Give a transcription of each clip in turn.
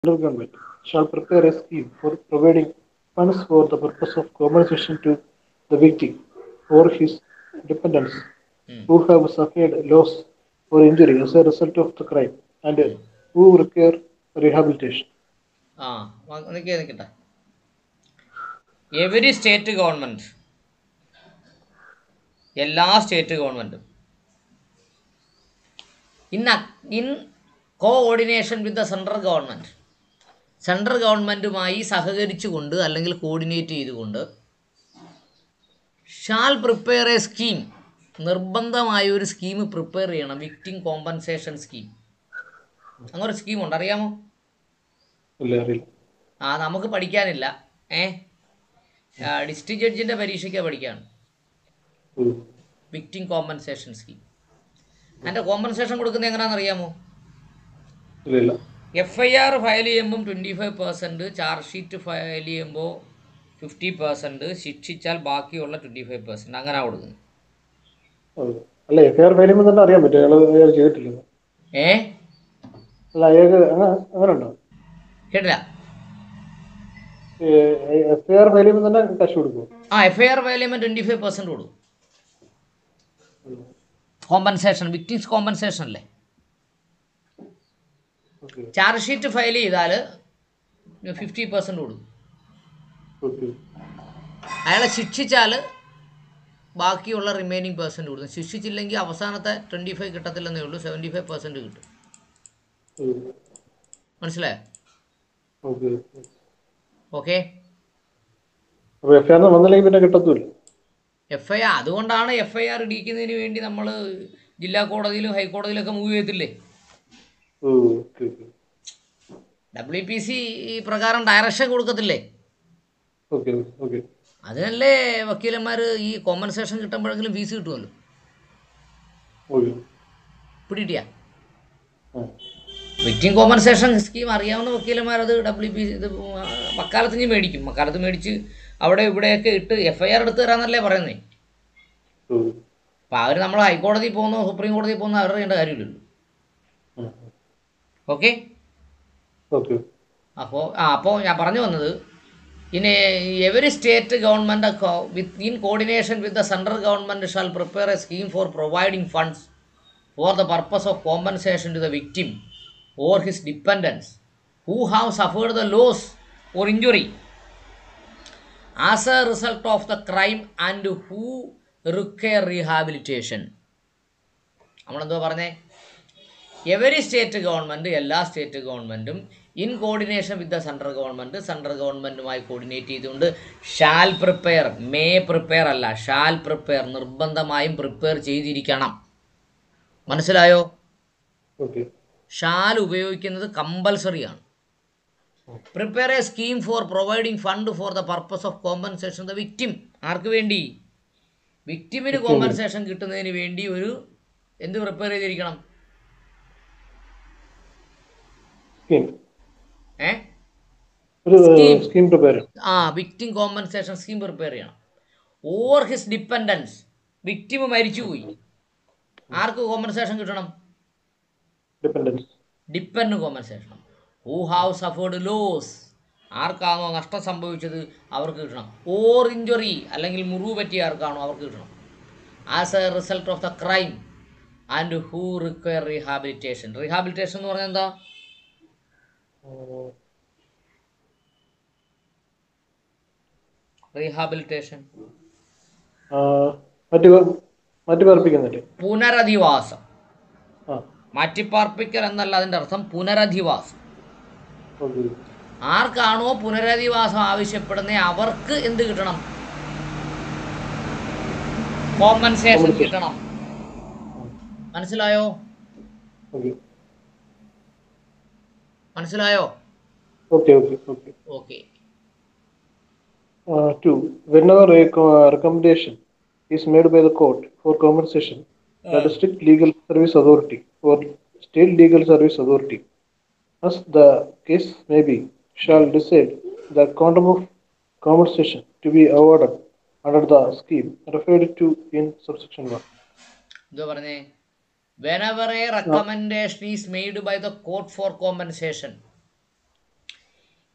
Government shall prepare a scheme for providing funds for the purpose of compensation to the victim or his dependents ഉം. who have suffered loss or injury as a result of the crime and who require rehabilitation. ആ നിൽക്കട്ടെ. Every state government, എല്ലാ state ഗവൺമെൻറ്റും in coordination with the central government, central ഗവൺമെൻറ്റുമായി സഹകരിച്ചുകൊണ്ട് അല്ലെങ്കിൽ coordinate ചെയ്തുകൊണ്ട് shall prepare a scheme, നിർബന്ധമായ ഒരു സ്കീം പ്രിപ്പയർ ചെയ്യണം. Victim compensation scheme. അങ്ങനെ ഒരു സ്കീമുണ്ട്, അറിയാമോ? നമുക്ക് പഠിക്കാനില്ല. ഡിസ്ട്രിക്ട് ജഡ്ജിൻ്റെ പരീക്ഷയ്ക്ക് പഠിക്കാണ്. Victim compensation scheme. അതിൻ്റെ കോമ്പൻസേഷൻ കൊടുക്കുന്നത് എങ്ങനെയാണെന്ന് അറിയാമോ? FIR ഫയൽ ചെയ്യുമ്പം 25%, ചാർജ് ഷീറ്റ് ഫയൽ ചെയ്യുമ്പോൾ 50%, ശിക്ഷിച്ചാൽ ബാക്കിയുള്ള 25%, അങ്ങനെ കൊടുക്കുന്നത്. അറിയാൻ പറ്റും ചെയ്തിട്ടില്ല. കേട്ടില്ല. FIR ഫയൽ ചെയ്യുമ്പോൾ തന്നെ കാശ് കൊടുക്കും. FIR ഫയൽ ചെയ്യുമ്പോൾ 25% കൊടുക്കും. കോമ്പൻസേഷൻ, വിക്ടിംസ് കോമ്പൻസേഷൻ അല്ലേ. ചാർജ് ഷീറ്റ് ഫയൽ ചെയ്താൽ 50% കൊടുക്കും. അയാളെ ശിക്ഷിച്ചാൽ ബാക്കിയുള്ള റിമൈനിങ് പെർസെൻറ്റ് കൊടുക്കും. ശിക്ഷിച്ചില്ലെങ്കിൽ അവസാനത്തെ 25 കിട്ടത്തില്ലെന്നേ ഉള്ളൂ, 75% കിട്ടും. മനസ്സിലായോ? ഓക്കെ. FIR, അതുകൊണ്ടാണ് FIR ഇടിക്കുന്നതിന് വേണ്ടി നമ്മൾ ജില്ലാ കോടതിയിലും ഹൈക്കോടതിയിലൊക്കെ മൂവ് ചെയ്യത്തില്ലേ. WPC ഈ പ്രകാരം ഡയറക്ഷൻ കൊടുക്കത്തില്ലേ. അതിനല്ലേ വക്കീലന്മാർ ഈ കോമ്പൻസേഷൻ കിട്ടുമ്പോഴെങ്കിലും ഫീസ് കിട്ടുമല്ലോ. പിടികിട്ടിയ വിക്ടിം കോമ്പൻസേഷൻ സ്കീം അറിയാവുന്ന വക്കീലന്മാർ അത് WPC ഇത് വക്കാലത്തിന് മേടിക്കും. വക്കാലത്ത് മേടിച്ച് അവിടെ ഇവിടെയൊക്കെ ഇട്ട് FIR എടുത്ത് തരാമെന്നല്ലേ പറയുന്നേ. അപ്പം അവർ നമ്മൾ ഹൈക്കോടതിയിൽ പോകുന്നോ സുപ്രീം കോടതിയിൽ പോകുന്നോ അവരുടെ ചെയ്യേണ്ട കാര്യമില്ലല്ലോ. ഓക്കെ. അപ്പോൾ ഞാൻ പറഞ്ഞു വന്നത്, every state government in coordination with the central government shall prepare a scheme for providing funds for the purpose of compensation to the victim or his dependents who have suffered the loss or injury as a result of the crime and who require rehabilitation. നമ്മളെന്തോ പറഞ്ഞേ? Every state government, എല്ലാ state ഗവൺമെൻറ്റും in coordination with the central government, central ഗവൺമെൻറ്റുമായി coordinate ചെയ്തുകൊണ്ട് shall prepare, may prepare അല്ല, shall prepare, നിർബന്ധമായും prepare ചെയ്തിരിക്കണം. മനസ്സിലായോ? ഷാൽ ഉപയോഗിക്കുന്നത് കമ്പൽസറി ആണ്. Prepare a scheme for providing fund for the purpose of compensation the victim. ആർക്ക് വേണ്ടി? വിക്ടിമിന് കോമ്പൻസേഷൻ കിട്ടുന്നതിന് വേണ്ടി ഒരു എന്ത് പ്രിപ്പയർ ചെയ്തിരിക്കണം? വിക്ടിം കോമ്പൻസേഷൻ സ്കീം പ്രിപ്പയർ ചെയ്യണം. ഓർ ഹിസ് ഡിപ്പെൻഡൻസ്, വിക്ടിം മരിച്ചുപോയി, ആർക്ക് കോമ്പൻസേഷൻ കിട്ടണം? Depend compensation. Who have suffered loss, ആർക്കാണോ നഷ്ടം സംഭവിച്ചത് അവർക്ക് കിട്ടണം. ഓർ ഇഞ്ചുറി, അല്ലെങ്കിൽ മുറിവ് പറ്റിയ ആർക്കാണോ അവർക്ക് കിട്ടണം. As A result of the crime and who require rehabilitation. Rehabilitation എന്ന് പറഞ്ഞാൽ എന്താ? റീഹാബിലിറ്റേഷൻ പുനരധിവാസം. മാറ്റിപ്പാർപ്പിക്കൽ എന്നല്ല അതിൻ്റെ അർത്ഥം, പുനരധിവാസം. ആർക്കാണോ പുനരധിവാസം ആവശ്യപ്പെടുന്നത് അവർക്ക് എന്ത് കിട്ടണം? കോമ്പൻസേഷൻ കിട്ടണം. മനസ്സിലായോ? മനസ്സിലായോ? Okay. 2. Whenever a recommendation is made by the court for compensation, the district legal service authority or state legal service authority, as the case may be, shall decide the quantum of compensation to be awarded under the scheme referred to in subsection 1. എന്താ പറഞ്ഞേ? Whenever a recommendation is made by the court for compensation,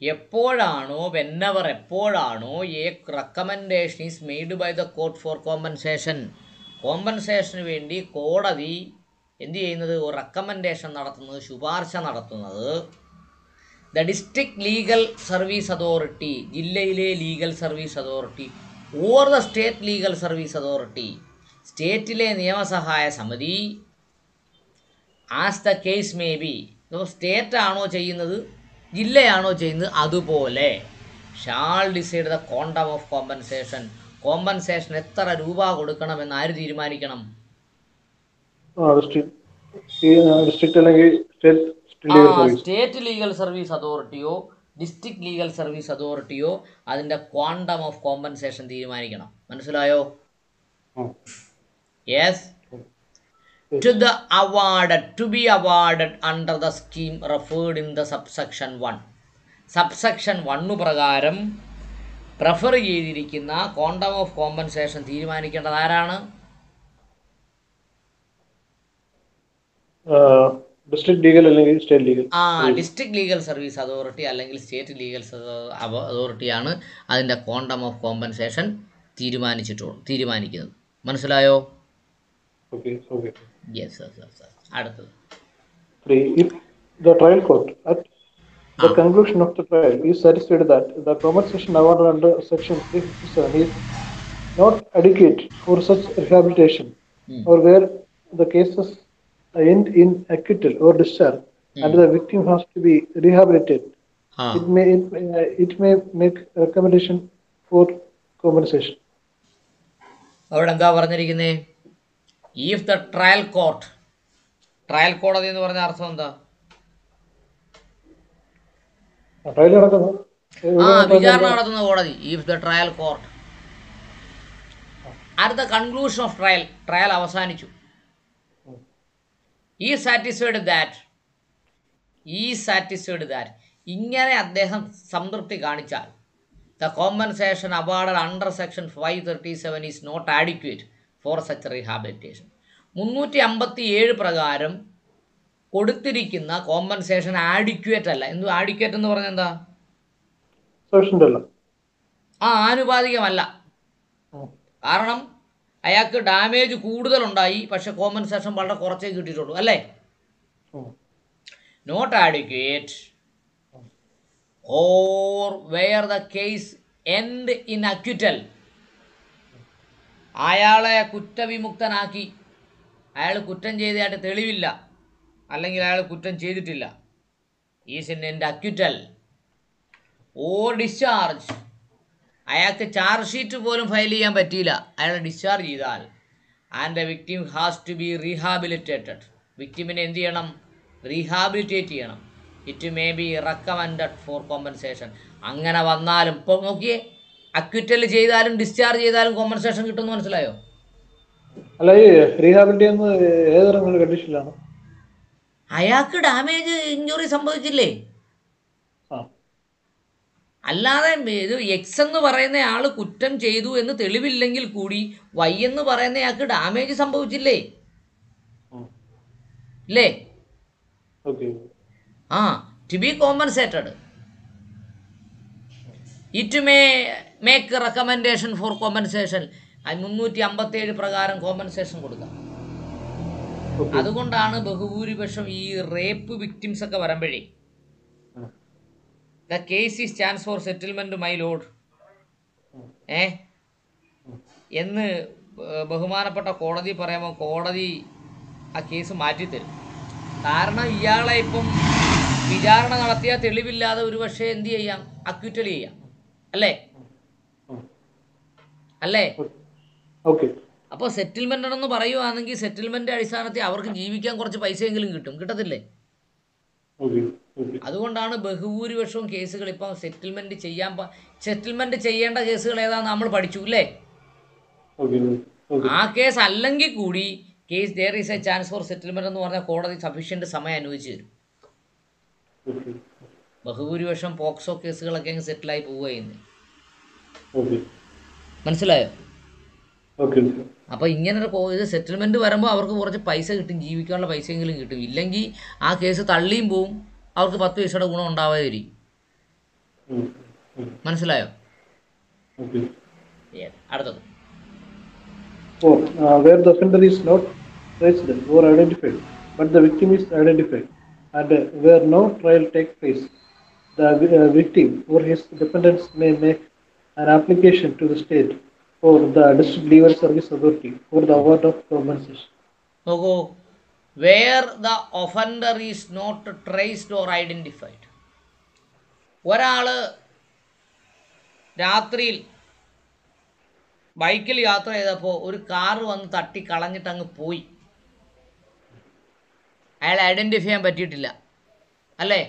എപ്പോഴാണോ എപ്പോഴാണോ a recommendation is made by the court for compensation, കോമ്പൻസേഷന് വേണ്ടി കോടതി എന്ത് ചെയ്യുന്നത്, ഒരു റെക്കമെൻഡേഷൻ നടത്തുന്നത്, ശുപാർശ നടത്തുന്നത് the district legal service authority, ജില്ലയിലെ legal service authority, or the state legal service authority, സ്റ്റേറ്റിലെ നിയമസഹായ സമിതി, as the case may be, state ആണോ ചെയ്യുന്നത് ജില്ലയാണോ ചെയ്യുന്നത് അതുപോലെ, shall decide the quantum of compensation, compensation എത്ര രൂപ കൊടുക്കണമെന്ന് ആര് തീരുമാനിക്കണം? ഡിസ്ട്രിക്ട് അല്ലെങ്കിൽ state legal service അതോറിറ്റിയോ district legal service അതോറിറ്റിയോ അതിൻ്റെ ക്വാണ്ടം ഓഫ് കോമ്പൻസേഷൻ തീരുമാനിക്കണം. മനസ്സിലായോ? Yes. To be awarded under the scheme referred in the subsection 1. Subsection 1 പ്രകാരം പ്രിഫർ ചെയ്തിരിക്കുന്ന ക്വാണ്ടം ഓഫ് കോമ്പൻസേഷൻ തീരുമാനിക്കേണ്ടത് ആരാണ്? ഡിസ്ട്രിക്ട് ലീഗൽ അല്ലെങ്കിൽ state legal. District legal service authority അല്ലെങ്കിൽ state legal അതോറിറ്റിയാണ് അതിൻ്റെ ക്വാണ്ടം ഓഫ് കോമ്പൻസേഷൻ തീരുമാനിക്കുന്നത്. മനസ്സിലായോ? യെസ്. അടുത്തത്. If the trial court at the conclusion of the trial is satisfied that the compensation awarded under section 357 is not adequate for such rehabilitation, or where the cases end in acquittal or discharge and the victim has to be rehabilitated, it may make recommendation for compensation. അവിടെ എന്താ പറഞ്ഞിരിക്കുന്നേ? If the trial court, trial കോടതി എന്ന് പറഞ്ഞ അർത്ഥം എന്താ? വിചാരണ നടത്തുന്ന കോടതി. If the trial court at the conclusion of trial, trial അവസാനിച്ചു, is satisfied that ഇങ്ങനെ അദ്ദേഹം സംതൃപ്തി കാണിച്ചാൽ, the compensation awarded under section 537 is not adequate for such rehabilitation. 357 പ്രകാരം കൊടുത്തിരിക്കുന്ന കോമ്പൻസേഷൻ ആഡിക്വേറ്റ് അല്ല. എന്തു ആഡിക്വേറ്റ് എന്ന് പറഞ്ഞാൽ എന്താ? ആനുപാതികമല്ല. കാരണം അയാൾക്ക് ഡാമേജ് കൂടുതലുണ്ടായി, പക്ഷെ കോമ്പൻസേഷൻ വളരെ കുറച്ചേ കിട്ടിയിട്ടുള്ളൂ, അല്ലേ? Not adequate or where the case end in acquittal, അയാളെ കുറ്റവിമുക്തനാക്കി, അയാൾ കുറ്റം ചെയ്തതായിട്ട് തെളിവില്ല, അല്ലെങ്കിൽ അയാൾ കുറ്റം ചെയ്തിട്ടില്ല, is in end acquittal or discharge, അയാൾക്ക് ചാർജ് ഷീറ്റ് പോലും ഫയൽ ചെയ്യാൻ പറ്റിയില്ല, അയാൾ ഡിസ്ചാർജ് ചെയ്താൽ, and the victim has to be rehabilitated, വിക്ടിമിനെ എന്ത് ചെയ്യണം? റീഹാബിലിറ്റേറ്റ് ചെയ്യണം. It may be recommended for compensation. അങ്ങനെ വന്നാലും, ഇപ്പോൾ നോക്കിയേ, അക്വിറ്റൽ ചെയ്താലും ഡിസ്ചാർജ് ചെയ്താലും കോമ്പൻസേഷൻ കിട്ടുമെന്ന് മനസ്സിലായോ? അല്ല, ഈ റീഹാബിലിറ്റേഷൻ ഏതൊരു കണ്ടീഷനിലാണ്? അയാൾക്ക് ഡാമേജ് ഇഞ്ചുറി സംഭവിച്ചില്ലേ? അല്ലാതെ ഇത് എക്സ് എന്ന് പറയുന്ന ആൾ കുറ്റം ചെയ്തു എന്ന് തെളിവില്ലെങ്കിൽ കൂടി വൈ എന്ന് പറയുന്ന ആൾക്ക് ഡാമേജ് സംഭവിച്ചില്ലേ? ഇല്ലേ? To be compensated, it may make recommendation for compensation. 357 പ്രകാരം കോമ്പൻസേഷൻ കൊടുക്കാം. അതുകൊണ്ടാണ് ബഹുഭൂരിപക്ഷം ഈ റേപ്പ് വിക്ടിംസ് ഒക്കെ വരുമ്പോഴേ the case is chance for settlement my lord എന്ന് ബഹുമാനപ്പെട്ട കോടതി പറയുമ്പോൾ കോടതി ആ കേസ് മാറ്റിത്തരും. കാരണം ഇയാളെ ഇപ്പം വിചാരണ നടത്തിയാൽ തെളിവില്ലാതെ ഒരു പക്ഷേ എന്ത് ചെയ്യാം? അക്വിറ്റൽ ചെയ്യാം, അല്ലേ? അപ്പോൾ സെറ്റിൽമെന്റ് എന്ന് പറയുവാണെങ്കിൽ സെറ്റിൽമെന്റ് അടിസ്ഥാനത്തിൽ അവർക്ക് ജീവിക്കാൻ കുറച്ച് പൈസയെങ്കിലും കിട്ടും, കിട്ടത്തില്ലേ? അതുകൊണ്ടാണ് ബഹുഭൂരിപക്ഷവും കേസുകൾ ഇപ്പം സെറ്റിൽമെന്റ് ചെയ്യേണ്ട കേസുകൾ ഏതാണെന്ന് നമ്മൾ പഠിച്ചു, അല്ലേ? ആ കേസ് അല്ലെങ്കിൽ കൂടി case there is a chance for settlement എന്ന് പറഞ്ഞാൽ കോടതി സഫീഷ്യന്റ് സമയം അനുവദിച്ചു തരും. ബഹുഭൂരിപക്ഷം പോക്സോ കേസുകളൊക്കെ അങ്ങ് സെറ്റിലായി പോവുകയെന്ന്. മനസ്സിലായോ? അപ്പോൾ ഇങ്ങനെ ഇത് സെറ്റിൽമെന്റ് വരുമ്പോൾ അവർക്ക് കുറച്ച് പൈസ കിട്ടും, ജീവിക്കാനുള്ള പൈസയെങ്കിലും കിട്ടും. ഇല്ലെങ്കിൽ ആ കേസ് തള്ളിയും പോവും, അവർക്ക് 10 പൈസയുടെ ഗുണം ഉണ്ടാവാതിരിക്കും. Mm. Mm. മനസ്സിലായോ? Okay. അടുത്തത് 4. Where the offender is not traced or identified, but the victim is identified, and where no trial takes place, the victim or his dependents may make an application to the state or the district legal service authority for the award of compensation. നോക്കൂ, where the offender is not traced or identified. ഒരാൾ രാത്രിയിൽ ബൈക്കിൽ യാത്ര ചെയ്തപ്പോൾ ഒരു car വന്ന് തട്ടി കളഞ്ഞിട്ട് അങ്ങ് പോയി. അയാളെ ഐഡൻറ്റിഫൈ ചെയ്യാൻ പറ്റിയിട്ടില്ല, അല്ലേ?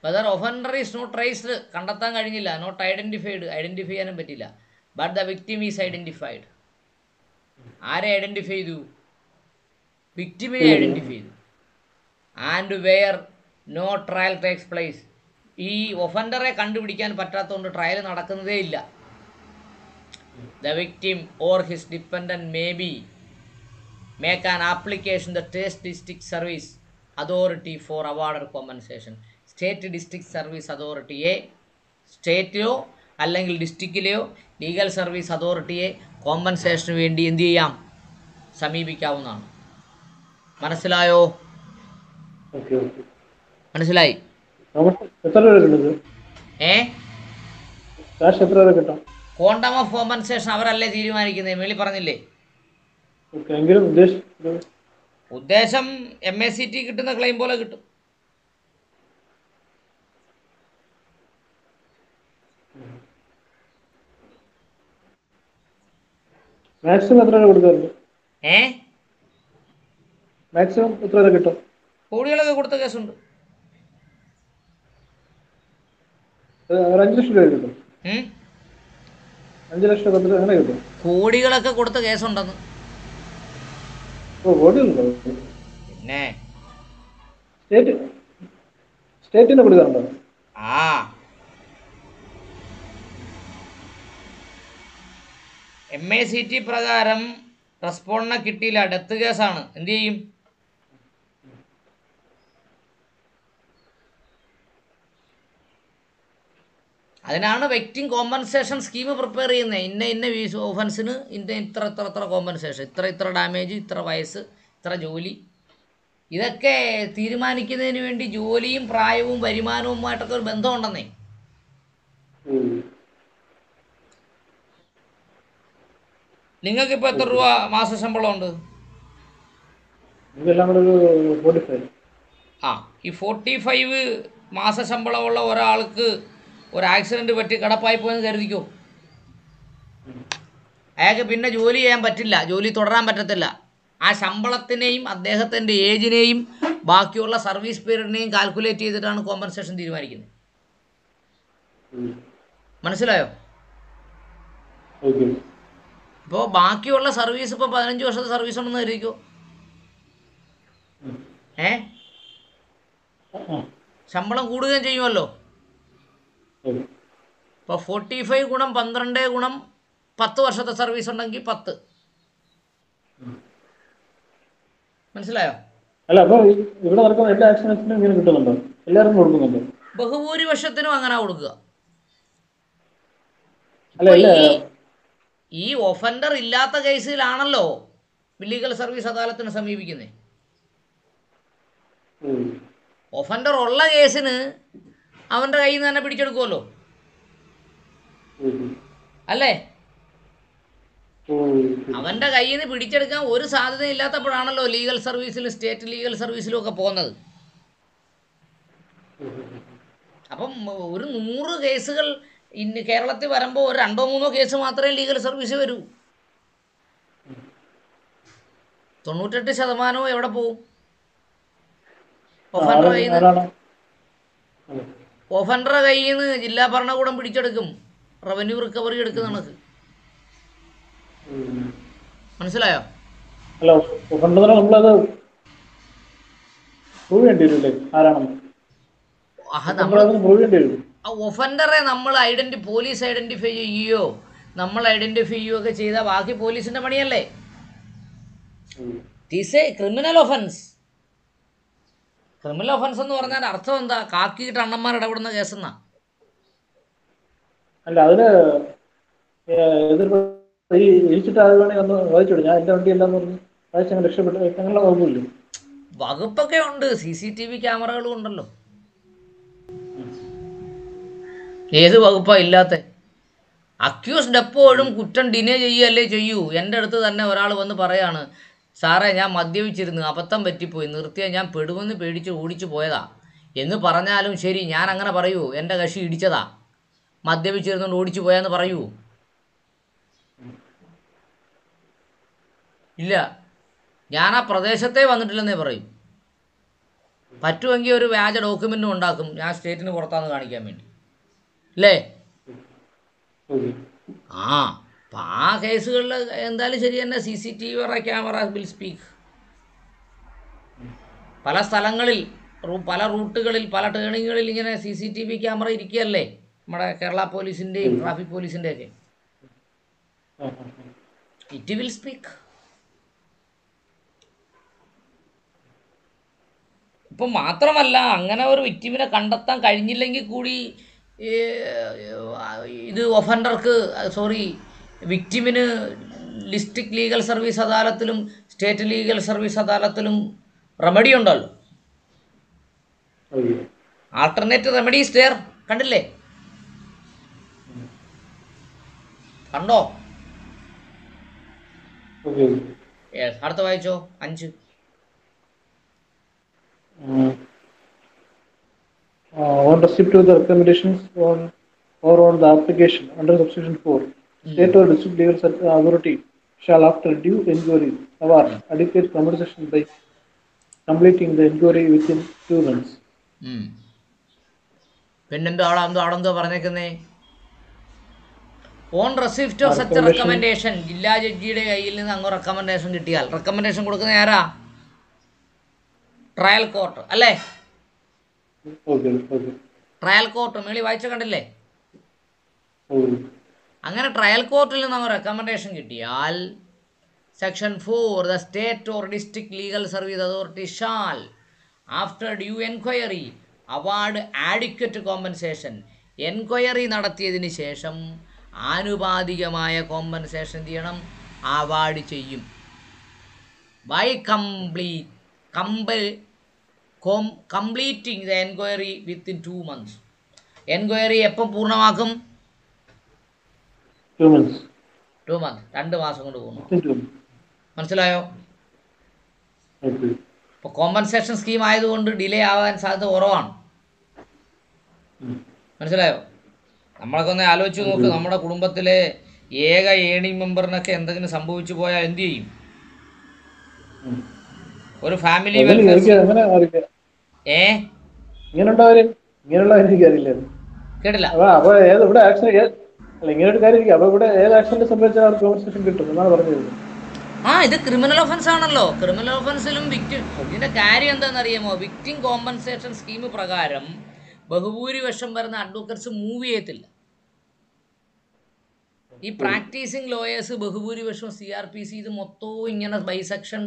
Whether offender is not traced, കണ്ടെത്താൻ കഴിഞ്ഞില്ല. നോട്ട് ഐഡൻറ്റിഫൈഡ്, ഐഡൻറ്റിഫൈ ചെയ്യാനും പറ്റില്ല. But the victim is identified. ആരെ ഐഡൻറ്റിഫൈ ചെയ്തു? വിക്ടിമിനെ ഐഡൻറ്റിഫൈ ചെയ്തു. And where no trial takes place, ഈ ഒഫൻഡറെ കണ്ടുപിടിക്കാൻ പറ്റാത്തതുകൊണ്ട് ട്രയൽ നടക്കുന്നതേ ഇല്ല. The victim or his dependent may be make an application the state district service authority for award compensation. State district service അതോറിറ്റിയെ, സ്റ്റേറ്റിലോ അല്ലെങ്കിൽ ഡിസ്ട്രിക്റ്റിലെയോ ലീഗൽ സർവീസ് അതോറിറ്റിയെ കോമ്പൻസേഷന് വേണ്ടി എന്ത് ചെയ്യാം? സമീപിക്കാവുന്നതാണ്. മനസ്സിലായോ? മനസ്സിലായി? ക്വാണ്ടം ഓഫ് കോമ്പൻസേഷൻ അവരല്ലേ തീരുമാനിക്കുന്നത്, മേളിൽ പറഞ്ഞില്ലേ? ഉദ്ദേശം MACT കിട്ടുന്ന ക്ലെയിം പോലെ കിട്ടും. മാക്സിമം എത്ര കൊടുക്കാറുണ്ട്? മാക്സിമം എത്ര വരെ കിട്ടും? കോടികളൊക്കെ കൊടുത്ത കേസുണ്ട്. 5 ലക്ഷം രൂപ കിട്ടും. 5 ലക്ഷം അങ്ങനെ കിട്ടും. കോടികളൊക്കെ കൊടുത്ത കേസുണ്ടെന്ന്. പിന്നെ സ്റ്റേറ്റിന് കൊടുക്കാറുണ്ടോ? MACT പ്രകാരം റെസ്പോണ്ടിനെ കിട്ടിയില്ല, ഡെത്ത് കേസാണ്, എന്ത് ചെയ്യും? അതിനാണ് വിക്ടിം കോമ്പൻസേഷൻ സ്കീം പ്രിപ്പയർ ചെയ്യുന്നത്. ഇന്ന ഓഫൻസിന് ഇത്ര കോമ്പൻസേഷൻ, ഇത്ര ഡാമേജ്, ഇത്ര വയസ്സ്, ഇത്ര ജോലി, ഇതൊക്കെ തീരുമാനിക്കുന്നതിന് വേണ്ടി ജോലിയും പ്രായവും വരുമാനവുമായിട്ടൊക്കെ ഒരു ബന്ധമുണ്ടെന്നേ. നിങ്ങൾക്കിപ്പോൾ എത്ര രൂപ മാസ ശമ്പളം ഉണ്ട്? ഈ 45 മാസ ശമ്പളമുള്ള ഒരാൾക്ക് ഒരു ആക്സിഡൻറ്റ് പറ്റി കിടപ്പായി പോയെന്ന് കരുതിക്കോ, അയാൾക്ക് പിന്നെ ജോലി ചെയ്യാൻ പറ്റില്ല, ജോലി തുടരാൻ പറ്റത്തില്ല. ആ ശമ്പളത്തിനെയും അദ്ദേഹത്തിൻ്റെ ഏജിനെയും ബാക്കിയുള്ള സർവീസ് പീരീഡിനെയും കാൽക്കുലേറ്റ് ചെയ്തിട്ടാണ് കോമ്പൻസേഷൻ തീരുമാനിക്കുന്നത്. മനസ്സിലായോ? ഇപ്പോൾ ബാക്കിയുള്ള സർവീസ് ഇപ്പോൾ 15 വർഷത്തെ സർവീസ് ഉണ്ടെന്ന് കരുതിക്കോ, ശമ്പളം കൂടുകയും ചെയ്യുമല്ലോ. ഇപ്പോൾ 45 ഗുണം 12 ഗുണം 10 വർഷത്തെ സർവീസ് ഉണ്ടെങ്കിൽ 10. മനസ്സിലായോ? അല്ല, അപ്പോൾ ഇവിടെ നടക്കുന്ന എല്ലാ ആക്സിഡൻസിനും ഇങ്ങനെ കിട്ടുന്നുണ്ടോ? എല്ലാവർക്കും കൊടുക്കുന്നുണ്ടോ? ബഹുഭൂരിപക്ഷത്തിനും അങ്ങനെ കൊടുക്കുക. ഈ ഒഫൻഡർ ഇല്ലാത്ത കേസിലാണല്ലോ ലീഗൽ സർവീസ് അദാലത്തിനെ സമീപിക്കുന്നത്. ഒഫൻഡർ ഉള്ള കേസിന് അവൻ്റെ കയ്യിൽ നിന്ന് തന്നെ പിടിച്ചെടുക്കുമല്ലോ, അല്ലേ? അവൻ്റെ കയ്യിൽ നിന്ന് പിടിച്ചെടുക്കാൻ ഒരു സാധ്യത ഇല്ലാത്തപ്പോഴാണല്ലോ ലീഗൽ സർവീസിലും സ്റ്റേറ്റ് ലീഗൽ സർവീസിലും ഒക്കെ പോകുന്നത്. അപ്പം ഒരു 100 കേസുകൾ കേരളത്തിൽ വരുമ്പോൾ ഒരു 2-3 കേസ് മാത്രമേ ലീഗൽ സർവീസ് വരൂ. 98% എവിടെ പോവും? ഒഫൻഡറുടെ കയ്യിൽ നിന്ന് ജില്ലാ ഭരണകൂടം പിടിച്ചെടുക്കും, റവന്യൂ റിക്കവറി എടുക്കുന്നതാണ്. മനസ്സിലായോ? ഒഫൻഡറെ നമ്മൾ പോലീസ് ഐഡന്റിഫൈ ചെയ്യുകയോ നമ്മൾ ഐഡന്റിഫൈ ചെയ്യുകയോ ഒക്കെ ചെയ്താൽ ബാക്കി പോലീസിന്റെ പണിയല്ലേ? It is A criminal offence. Criminal offence എന്ന് പറഞ്ഞാൽ അർത്ഥം എന്താ? കാക്കിയിട്ട് അണ്ണന്മാർ ഇടപെടുന്ന കേസെന്നാ. അല്ല അതിന് എതിർ ഈ ഇടിച്ചിട്ട് അത് വേണമെങ്കിൽ ഒന്ന് വായിച്ചോളൂ. ഞാൻ എൻ്റെ വണ്ടി എല്ലാം പറഞ്ഞു വായിച്ചങ്ങ് രക്ഷപ്പെട്ടു. അങ്ങനെയുള്ള കുഴപ്പമില്ല. വകുപ്പൊക്കെ ഉണ്ട്, CCTV ക്യാമറകളും ഉണ്ടല്ലോ. ഏത് വകുപ്പാ ഇല്ലാത്ത? അക്യൂസ്ഡ് എപ്പോഴും കുറ്റം ഡിനേ ചെയ്യുകയല്ലേ ചെയ്യൂ. എൻ്റെ അടുത്ത് തന്നെ ഒരാൾ വന്ന് പറയാണ്, സാറേ ഞാൻ മദ്യപിച്ചിരുന്നു, അബദ്ധം പറ്റിപ്പോയി, നിർത്തിയാൽ ഞാൻ പെടുമെന്ന് പേടിച്ച് ഓടിച്ചു പോയതാ എന്ന് പറഞ്ഞാലും ശരി, ഞാൻ അങ്ങനെ പറയൂ എൻ്റെ കക്ഷി ഇടിച്ചതാ, മദ്യപിച്ചിരുന്നുകൊണ്ട് ഓടിച്ചു പോയാന്ന് പറയൂ? ഇല്ല, ഞാൻ ആ പ്രദേശത്തേ വന്നിട്ടില്ലെന്നേ പറയും. പറ്റുമെങ്കിൽ ഒരു വ്യാജ ഡോക്യുമെൻറ്റും ഉണ്ടാക്കും, ഞാൻ സ്റ്റേറ്റിന് പുറത്താന്ന് കാണിക്കാൻ വേണ്ടി, അല്ലേ? ആ അപ്പം ആ കേസുകളിൽ എന്തായാലും ശരി തന്നെ, CCTV ക്യാമറ വിൽ സ്പീക്ക്. പല സ്ഥലങ്ങളിൽ, പല റൂട്ടുകളിൽ, പല ടേണിങ്ങുകളിൽ ഇങ്ങനെ CCTV ക്യാമറ ഇരിക്കുകയല്ലേ നമ്മുടെ കേരള പോലീസിൻ്റെയും ട്രാഫിക് പോലീസിൻ്റെയൊക്കെ. It will speak. ഇപ്പം മാത്രമല്ല, അങ്ങനെ ഒരു വിക്ടിമിനെ കണ്ടെത്താൻ കഴിഞ്ഞില്ലെങ്കിൽ കൂടി ഇത് ഒഫൻഡർക്ക്, വിക്ടിമിന് ഡിസ്ട്രിക്ട് ലീഗൽ സർവീസ് അദാലത്തിലും സ്റ്റേറ്റ് ലീഗൽ സർവീസ് അദാലത്തിലും റെമഡി ഉണ്ടല്ലോ. Alternate remedies there. കണ്ടില്ലേ? കണ്ടോ? അടുത്ത വായിച്ചോ. 5. On receipt of the recommendations on the application under subsection 4, state or district legal authority shall, after due inquiry, award adequate compensation by completing the inquiry within 2 months. പിന്നെന്തോ അവിടെ പറഞ്ഞേക്കുന്നേ? On receipt of such recommendation, ജില്ലാ ജഡ്ജിയുടെ കയ്യിൽ നിന്ന് അങ്ങ് recommendation കിട്ടിയാൽ, recommendation കൊടുക്കുന്ന ആരാ? ട്രയൽ കോർട്ട് അല്ലേ? ട്രയൽ കോർട്ട് മേളി വായിച്ച കണ്ടില്ലേ? അങ്ങനെ ട്രയൽ കോർട്ടിൽ നിന്ന് അങ്ങ് റെക്കമെൻഡേഷൻ കിട്ടിയാൽ, section 4, the state or district legal service authority shall, after due enquiry, award adequate compensation. Enquiry നടത്തിയതിന് ശേഷം ആനുപാതികമായ കോമ്പൻസേഷൻ ചെയ്യണം, അവാർഡ് ചെയ്യും. By completing the enquiry within 2 months. Enquiry എപ്പം പൂർണ്ണമാക്കും? 2 months. 2 months, 2 മാസം കൊണ്ട് പൂർണ്ണമാക്കും. മനസ്സിലായോ? ഇപ്പോൾ കോമ്പൻസേഷൻ സ്കീം ആയതുകൊണ്ട് ഡിലേ ആവാൻ സാധ്യത കുറവാണ്. മനസ്സിലായോ? നമ്മളൊക്കെ ഒന്ന് ആലോചിച്ച് നോക്ക്, നമ്മുടെ കുടുംബത്തിലെ ഏക ഏണിംഗ് മെമ്പറിനൊക്കെ എന്തെങ്കിലും സംഭവിച്ചു പോയാൽ എന്ത് ചെയ്യും? ഒരു ഫാമിലി വെൽഫെയർ കേട്ടില്ല. ഇത് ക്രിമിനൽ ഒഫൻസ് ആണല്ലോ. ക്രിമിനൽ ഒഫൻസിലും വിക്ടിം, ഇതിന്റെ കാര്യം എന്താണെന്നറിയാമോ? വിക്ടിം കോമ്പൻസേഷൻ സ്കീം പ്രകാരം ബഹുഭൂരിപക്ഷം വരുന്ന അഡ്വക്കറ്റ്സ് മൂവ് ചെയ്യത്തില്ല. ഈ പ്രാക്ടീസിങ് ലോയേഴ്സ് ബഹുഭൂരിപക്ഷം CRPC ഇത് മൊത്തവും ഇങ്ങനെ ബൈസെക്ഷൻ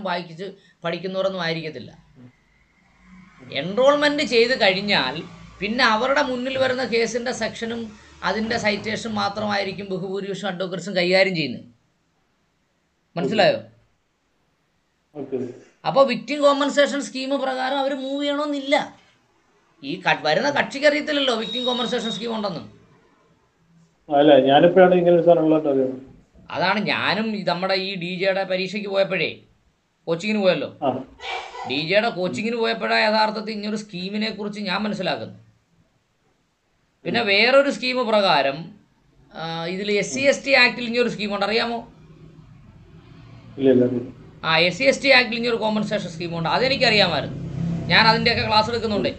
വായിച്ച് പഠിക്കുന്നവരൊന്നും ആയിരിക്കത്തില്ല. എൻറോൾമെൻറ്റ് ചെയ്ത് കഴിഞ്ഞാൽ പിന്നെ അവരുടെ മുന്നിൽ വരുന്ന കേസിൻ്റെ സെക്ഷനും അതിൻ്റെ സൈറ്റേഷൻ മാത്രമായിരിക്കും ബഹുഭൂരിപക്ഷം അഡ്വക്കറ്റ്സും കൈകാര്യം ചെയ്യുന്നത്. മനസ്സിലായോ? അപ്പോൾ വിക്ടിം കോമ്പൻസേഷൻ സ്കീം പ്രകാരം അവർ മൂവ് ചെയ്യണമെന്നില്ല. ഈ വരുന്ന കക്ഷിക്ക് അറിയത്തില്ലല്ലോ വിക്ടിം കോമ്പൻസേഷൻ സ്കീം ഉണ്ടെന്ന്. അതാണ് ഞാനും നമ്മുടെ ഈ DJയുടെ പരീക്ഷയ്ക്ക് പോയപ്പോഴേ, കോച്ചിങ്ങിന് പോയല്ലോ, DJയുടെ കോച്ചിങ്ങിന് പോയപ്പോഴാണ് യഥാർത്ഥത്തിൽ ഇങ്ങനൊരു സ്കീമിനെ കുറിച്ച് ഞാൻ മനസ്സിലാക്കുന്നത്. പിന്നെ വേറൊരു സ്കീം പ്രകാരം ഇതിൽ SC/ST ആക്ടിൽ ഇങ്ങനൊരു സ്കീമുണ്ട്, അറിയാമോ? SC/ST ആക്ടിൽ ഇങ്ങനൊരു കോമ്പൻസേഷൻ സ്കീമുണ്ട്. അതെനിക്കറിയാമായിരുന്നു, ഞാൻ അതിൻ്റെയൊക്കെ ക്ലാസ് എടുക്കുന്നുണ്ട്.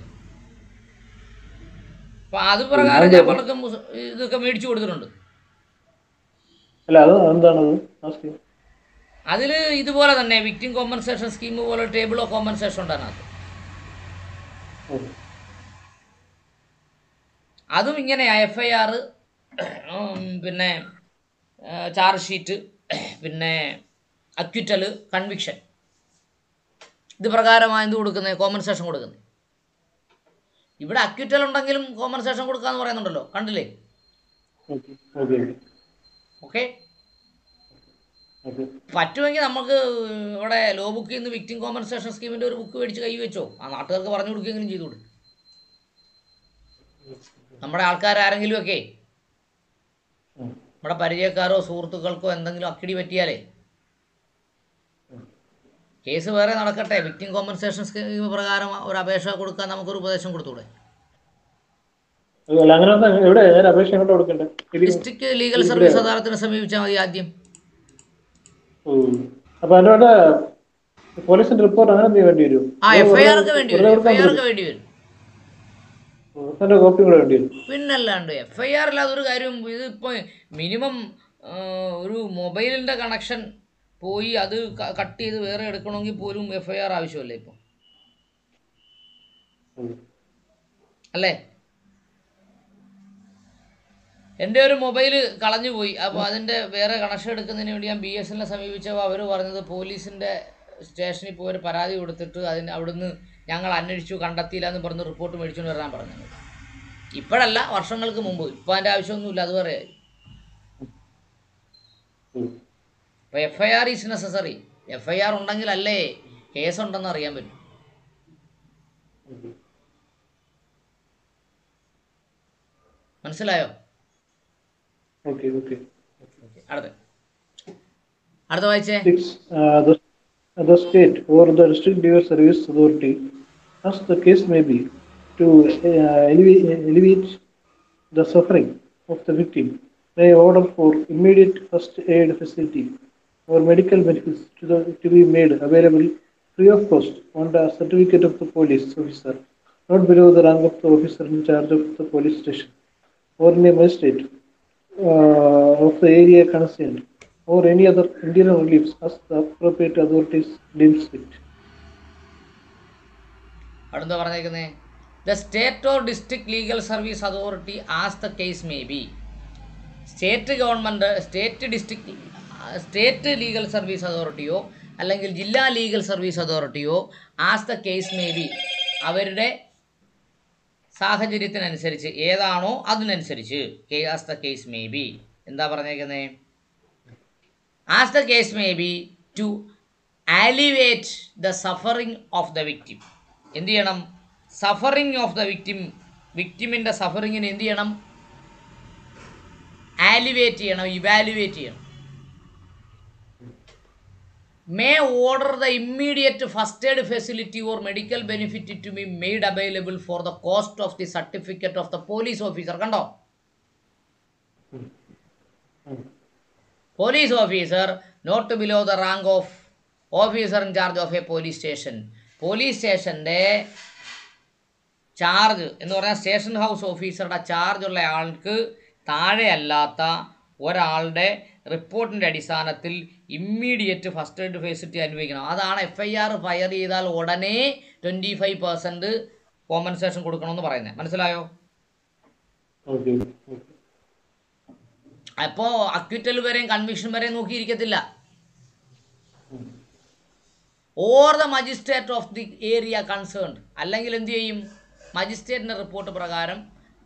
അപ്പം അത് പ്രകാരം ഞാൻ പലർക്കും ഇതൊക്കെ മേടിച്ചു കൊടുത്തിട്ടുണ്ട്. അതിൽ ഇതുപോലെ തന്നെ വിക്ടിം കോമ്പൻസേഷൻ സ്കീം പോലെ ടേബിൾ ഓഫ് കോമ്പൻസേഷൻ ഉണ്ട് അതിനകത്ത്. അതും ഇങ്ങനെയാ, FIR, പിന്നെ ചാർജ് ഷീറ്റ്, പിന്നെ അക്വിറ്റൽ, കൺവിക്ഷൻ, ഇത് പ്രകാരമാണ് എന്ത് കൊടുക്കുന്നത്, കോമ്പൻസേഷൻ കൊടുക്കുന്നത്. ഇവിടെ അക്വിറ്റൽ ഉണ്ടെങ്കിലും കോമ്പൻസേഷൻ കൊടുക്കാന്ന് പറയുന്നുണ്ടല്ലോ, കണ്ടില്ലേ? ഓക്കെ, പറ്റുമെങ്കിൽ നമുക്ക് ഇവിടെ ലോ ബുക്കിൽ നിന്ന് വിക്ടിം കോമ്പൻസേഷൻ സ്കീമിൻ്റെ ഒരു ബുക്ക് മേടിച്ച് കൈ വെച്ചോ, ആ നാട്ടുകാർക്ക് പറഞ്ഞു കൊടുക്കുകയെങ്കിലും ചെയ്തുകൂടെ? നമ്മുടെ ആൾക്കാരാരെങ്കിലും ഒക്കെ നമ്മുടെ പരിചയക്കാരോ സുഹൃത്തുക്കൾക്കോ എന്തെങ്കിലും അക്കിടി പറ്റിയാലേ കേസ് വേറെ നടക്കട്ടെ, വിക്ടിം കോമ്പൻസേഷൻ സ്കീം പ്രകാരം ഒരു അപേക്ഷ കൊടുക്കാൻ നമുക്കൊരു ഉപദേശം കൊടുത്തൂടെ? ഡിസ്ട്രിക്ട് ലീഗൽ സർവീസ് അദാലത്തിനെ സമീപിച്ചാൽ മതി ആദ്യം. പോലീസിന്റെ റിപ്പോർട്ട് അങ്ങനെ എന്തെങ്കിലും വേണ്ടി വരും? എഫ്ഐആർക്ക് വേണ്ടി വരും, എഫ്ഐആർക്ക് വേണ്ടി വരും. പിന്നല്ലാണ്ട് എഫ്ഐആറിൽ അതൊരു കാര്യം. ഇതിപ്പോ മിനിമം ഒരു മൊബൈലിന്റെ കണക്ഷൻ പോയി അത് കട്ട് ചെയ്ത് വേറെ എടുക്കണമെങ്കിൽ പോലും എഫ്ഐആർ ആവശ്യമല്ലേ ഇപ്പൊ, അല്ലേ? എൻ്റെ ഒരു മൊബൈൽ കളഞ്ഞു പോയി, അപ്പോൾ അതിൻ്റെ വേറെ കണക്ഷൻ എടുക്കുന്നതിന് വേണ്ടി ഞാൻ BSNL സമീപിച്ചപ്പോൾ അവർ പറഞ്ഞത് പോലീസിൻ്റെ സ്റ്റേഷനിൽ പോയി ഒരു പരാതി കൊടുത്തിട്ട് അവിടുന്ന് ഞങ്ങൾ അന്വേഷിച്ചു കണ്ടെത്തിയില്ല എന്ന് പറഞ്ഞ് റിപ്പോർട്ട് മേടിച്ചുകൊണ്ട് വരാൻ പറഞ്ഞു. ഇപ്പോഴല്ല, വർഷങ്ങൾക്ക് മുമ്പ്. ഇപ്പം അതിൻ്റെ ആവശ്യമൊന്നുമില്ല, അത് പറയായി. അപ്പോൾ FIR ഈസ് നെസസറി. FIR ഉണ്ടെങ്കിലല്ലേ കേസുണ്ടെന്ന് അറിയാൻ പറ്റും. മനസ്സിലായോ? അടുത്ത വായിച്ചേ. The state or the district legal service authority, as the case may be, to alleviate the suffering of the victim, may order for immediate first aid facility or medical benefits to be made available free of cost on the certificate of the police officer not below the rank of the officer in charge of the police station or in a magistrate of the area concerned, or any other interim reliefs as the appropriate authorities deems fit. അടുത്ത പറഞ്ഞേക്കുന്നേ, the state or district legal service authority as the case may be. State government, state legal service അതോറിറ്റിയോ അല്ലെങ്കിൽ ജില്ലാ legal service അതോറിറ്റിയോ as the case may be, അവരുടെ സാഹചര്യത്തിനനുസരിച്ച് ഏതാണോ അതിനനുസരിച്ച്, as the case may be എന്താ പറഞ്ഞേക്കുന്നത്? As the case may be to alleviate the suffering of the victim. എന്ത് ചെയ്യണം? സഫറിങ് ഓഫ് ദ വിക്ടിം, വിക്ടിമിൻ്റെ സഫറിങ്ങിന് എന്ത് ചെയ്യണം? ആലിവേറ്റ് ചെയ്യണം, ഇവാലുവേറ്റ് ചെയ്യണം. May order the immediate first aid facility or medical benefit to be made available for the cost of the certificate of the police officer. കണ്ടോ? Police officer not below the rank of officer in charge of a police station. Police സ്റ്റേഷൻ്റെ charge എന്ന് പറഞ്ഞാൽ station house ഓഫീസറുടെ ചാർജുള്ള ആൾക്ക് താഴെയല്ലാത്ത ഒരാളുടെ റിപ്പോർട്ടിൻ്റെ അടിസ്ഥാനത്തിൽ ഇമ്മീഡിയറ്റ് ഫസ്റ്റ് എയ്ഡ് ഫെസിലിറ്റി അനുഭവിക്കണം. അതാണ് FIR ഫയർ ചെയ്താൽ ഉടനെ 25% കോമ്പൻസേഷൻ കൊടുക്കണമെന്ന് പറയുന്നത്. മനസ്സിലായോ? അപ്പോൾ അക്വിറ്റൽ വരെയും കൺവിക്ഷൻ വരെയും നോക്കിയിരിക്കത്തില്ല. Or the magistrate of the area concerned, അല്ലെങ്കിൽ എന്ത് ചെയ്യും? മജിസ്ട്രേറ്റിൻ്റെ റിപ്പോർട്ട് പ്രകാരം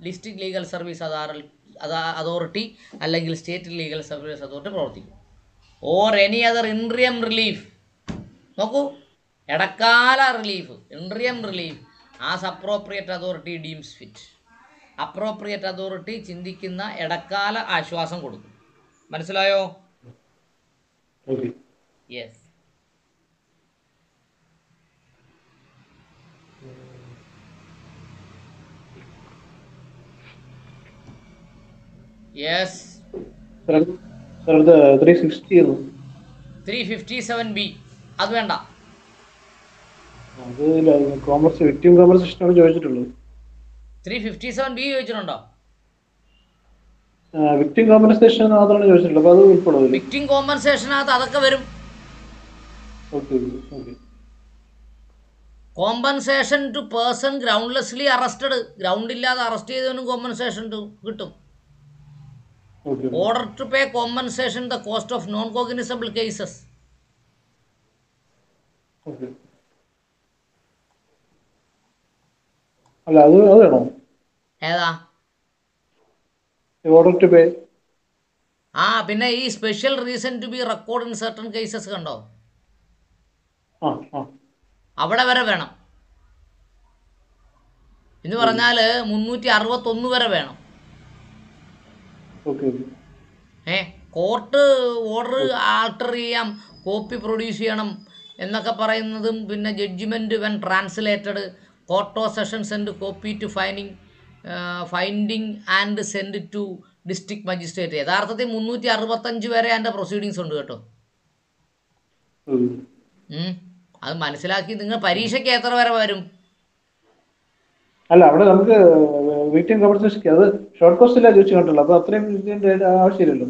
ഡിസ്ട്രിക്ട് ലീഗൽ സർവീസ് അതോറിറ്റി അല്ലെങ്കിൽ സ്റ്റേറ്റ് ലീഗൽ സർവീസ് അതോറിറ്റി പ്രവർത്തിക്കും. Or any other interim relief. നോക്കൂ, ഇടക്കാല relief, interim relief as appropriate authority deems fit. Appropriate authority ചിന്തിക്കുന്ന ഇടക്കാല ആശ്വാസം കൊടുക്കും. മനസ്സിലായോ? Yes. Yes. Sir, the 357B അത് വേണ്ട. കോമേഴ്സ് വിക്ടിം കോമ്പൻസേഷൻ ചോദിച്ചിട്ടുള്ളൂ. 357B ചോദിച്ചിട്ടുണ്ടോ? വിക്ടിം കോമ്പൻസേഷൻ മാത്രമാണ് ചോദിച്ചിട്ടുള്ളത്. അപ്പോൾ അത് ഉൾപ്പെടും. വിക്ടിം കോമ്പൻസേഷനകത്ത് അതൊക്കെ വരും. Compensation to person groundlessly arrested. Ground ഇല്ലാതെ അറസ്റ്റ് ചെയ്തവനും കോമ്പൻസേഷൻ കിട്ടും. Order to pay compensation the cost of non-cognizable cases. അല്ല അത് വേണോ? ഏതാ? Order to pay. പിന്നെ ഈ special reason to be record in certain cases കണ്ടോ, ആ ആ അവിടെ വരെ വേണം എന്ന് പറഞ്ഞാൽ 361 വരെ വേണം. ഓക്കെ കോർട്ട് ഓർഡർ ആൾട്ടർ ചെയ്യാം, കോപ്പി പ്രൊഡ്യൂസ് ചെയ്യണം എന്നൊക്കെ പറയുന്നതും, പിന്നെ judgement when translated court of session send copy to finding and send to district magistrate. യഥാർത്ഥത്തിൽ 365 വരെ അതിൻ്റെ പ്രൊസീഡിങ്സ് ഉണ്ട് കേട്ടോ. അത് മനസ്സിലാക്കി നിങ്ങൾ പരീക്ഷയ്ക്ക് എത്ര വരെ വരും? അല്ല അവിടെ നമുക്ക് വീട്ടിൽ കമ്പൻസേഷൻ അത് ഷോർട്ട് കോസ്റ്റിലാണ് ചോദിച്ചു കണ്ടല്ലോ, അപ്പൊ അത്രയും ഇതിന്റെ ആവശ്യമില്ലല്ലോ.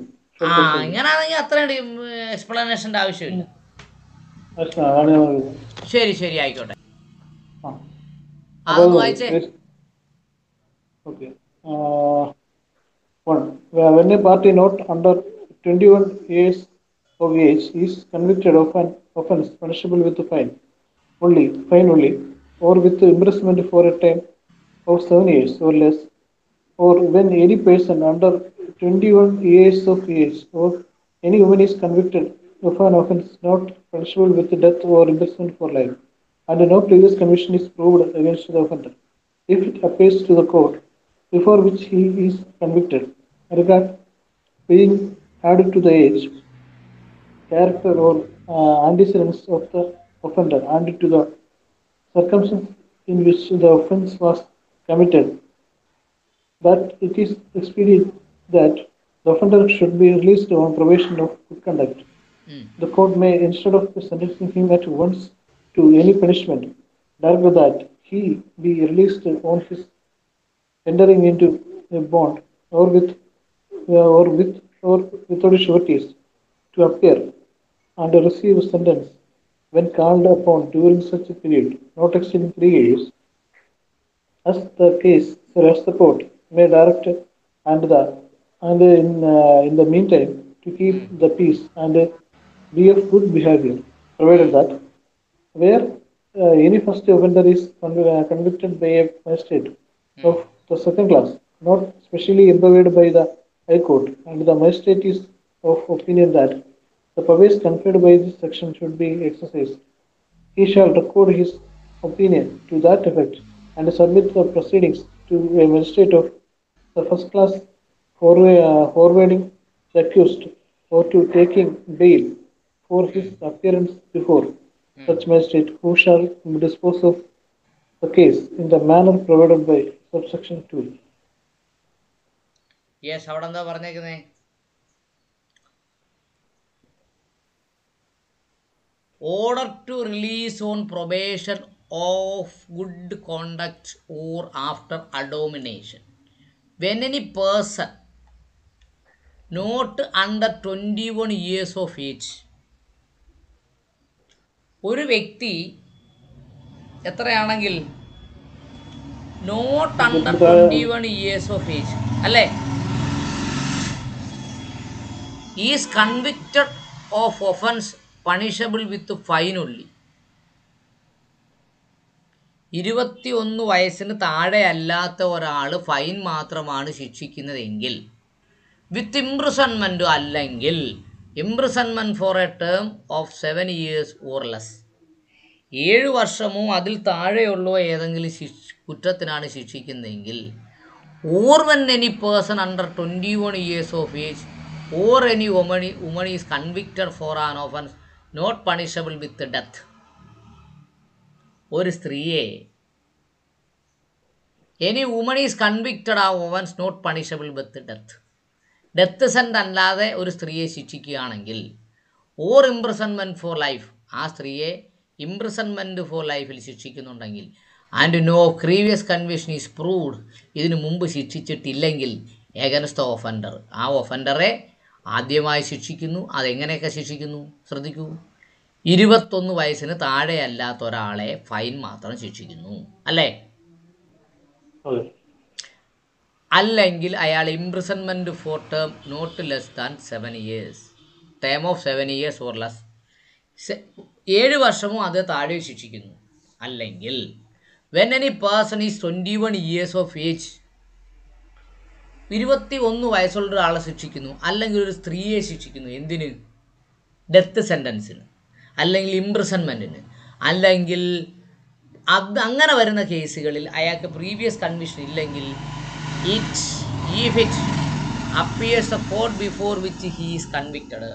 ഇങ്ങനാണെങ്കിൽ അത്രയും എക്സ്പ്ലനേഷൻ്റെ ആവശ്യമില്ല. അതാണ് ഞാൻ പറയുന്നത്. ശരി ആയിക്കോട്ടെ. ആ അതൊന്ന് വായിച്ചേ. Okay. One, when a party not under 21 years of age is convicted of an offence punishable with fine only, or with imprisonment for a term of 7 years or less, or when any person under 21 years of age or any woman is convicted of an offence not punishable with death or imprisonment for life, and no previous conviction is proved against the offender, if it appears to the court before which he is convicted, regard being added to the age, character, or antecedents of the offender, and to the circumstances in which the offence was committed, that it is expedient that the offender should be released on probation of good conduct. The court may, instead of sentencing him at once to any punishment, direct that he be released on his entering into a bond, or without sureties, to appear and receive sentence when called upon during such a period, not exceeding 3 years, as the court may direct, and in the meantime to keep the peace and be of good behavior, provided that where any first offender is convicted by a magistrate of the second class, not specially empowered by the High Court, and the magistrate is of opinion that the powers conferred by this section should be exercised, he shall record his opinion to that effect and submit the proceedings to a magistrate of the first class forwarding the accused, or to taking bail for his appearance before such magistrate, who shall dispose of the case in the manner provided by subsection 2. Yes, അവിടെ എന്താ പറഞ്ഞേക്കുന്നേ? Order to release on probation of good conduct or after admonition when any person not under 21 years of age. ഒരു വ്യക്തി എത്രയാണെങ്കിൽ not under 21 years of age അല്ലേ, is convicted of offence punishable with fine only. 21 വയസ്സിന് താഴെ അല്ലാത്ത ഒരാൾ fine മാത്രമാണ് ശിക്ഷിക്കുന്നതെങ്കിൽ, വിത്ത് ഇംപ്രിസൺമെൻറ്റ് അല്ലെങ്കിൽ imprisonment for a term of 7 years or less, 7 വർഷമോ അതിൽ താഴെയുള്ളോ ഏതെങ്കിലും കുറ്റത്തിനാണ് ശിക്ഷിക്കുന്നതെങ്കിൽ, or when any person under 21 years of age or any woman is convicted for an offence not punishable with death. ഒരു സ്ത്രീയെ any woman is convicted a offence not punishable with death sent അല്ലാതെ ഒരു സ്ത്രീയെ ശിക്ഷിക്കുകയാണെങ്കിൽ, or imprisonment for life, ആ സ്ത്രീയെ imprisonment for ലൈഫിൽ ശിക്ഷിക്കുന്നുണ്ടെങ്കിൽ, and no previous conviction is proved, ഇതിനു മുമ്പ് ശിക്ഷിച്ചിട്ടില്ലെങ്കിൽ, എഗൻസ്റ്റ് ദ ഒഫൻഡർ, ആ ഒഫൻഡറെ ആദ്യമായി ശിക്ഷിക്കുന്നു. അതെങ്ങനെയൊക്കെ ശിക്ഷിക്കുന്നു ശ്രദ്ധിക്കൂ. 21 വയസ്സിന് താഴെയല്ലാത്ത ഒരാളെ ഫൈൻ മാത്രം ശിക്ഷിക്കുന്നു അല്ലേ, അല്ലെങ്കിൽ അയാൾ imprisonment for term not less than 7 years, term of 7 years or less, 7 വർഷമോ അത് താഴെ ശിക്ഷിക്കുന്നു. അല്ലെങ്കിൽ When any person is 21 years of age, 21 വയസ്സുള്ള ഒരാളെ ശിക്ഷിക്കുന്നു, അല്ലെങ്കിൽ ഒരു സ്ത്രീയെ ശിക്ഷിക്കുന്നു. എന്തിന്? ഡെത്ത് സെൻറ്റൻസിന്, അല്ലെങ്കിൽ ഇംപ്രിസൺമെൻറ്റിന്, അല്ലെങ്കിൽ അത് അങ്ങനെ വരുന്ന കേസുകളിൽ അയാൾക്ക് പ്രീവിയസ് കൺവിഷൻ ഇല്ലെങ്കിൽ, if it appears the court before which he is convicted,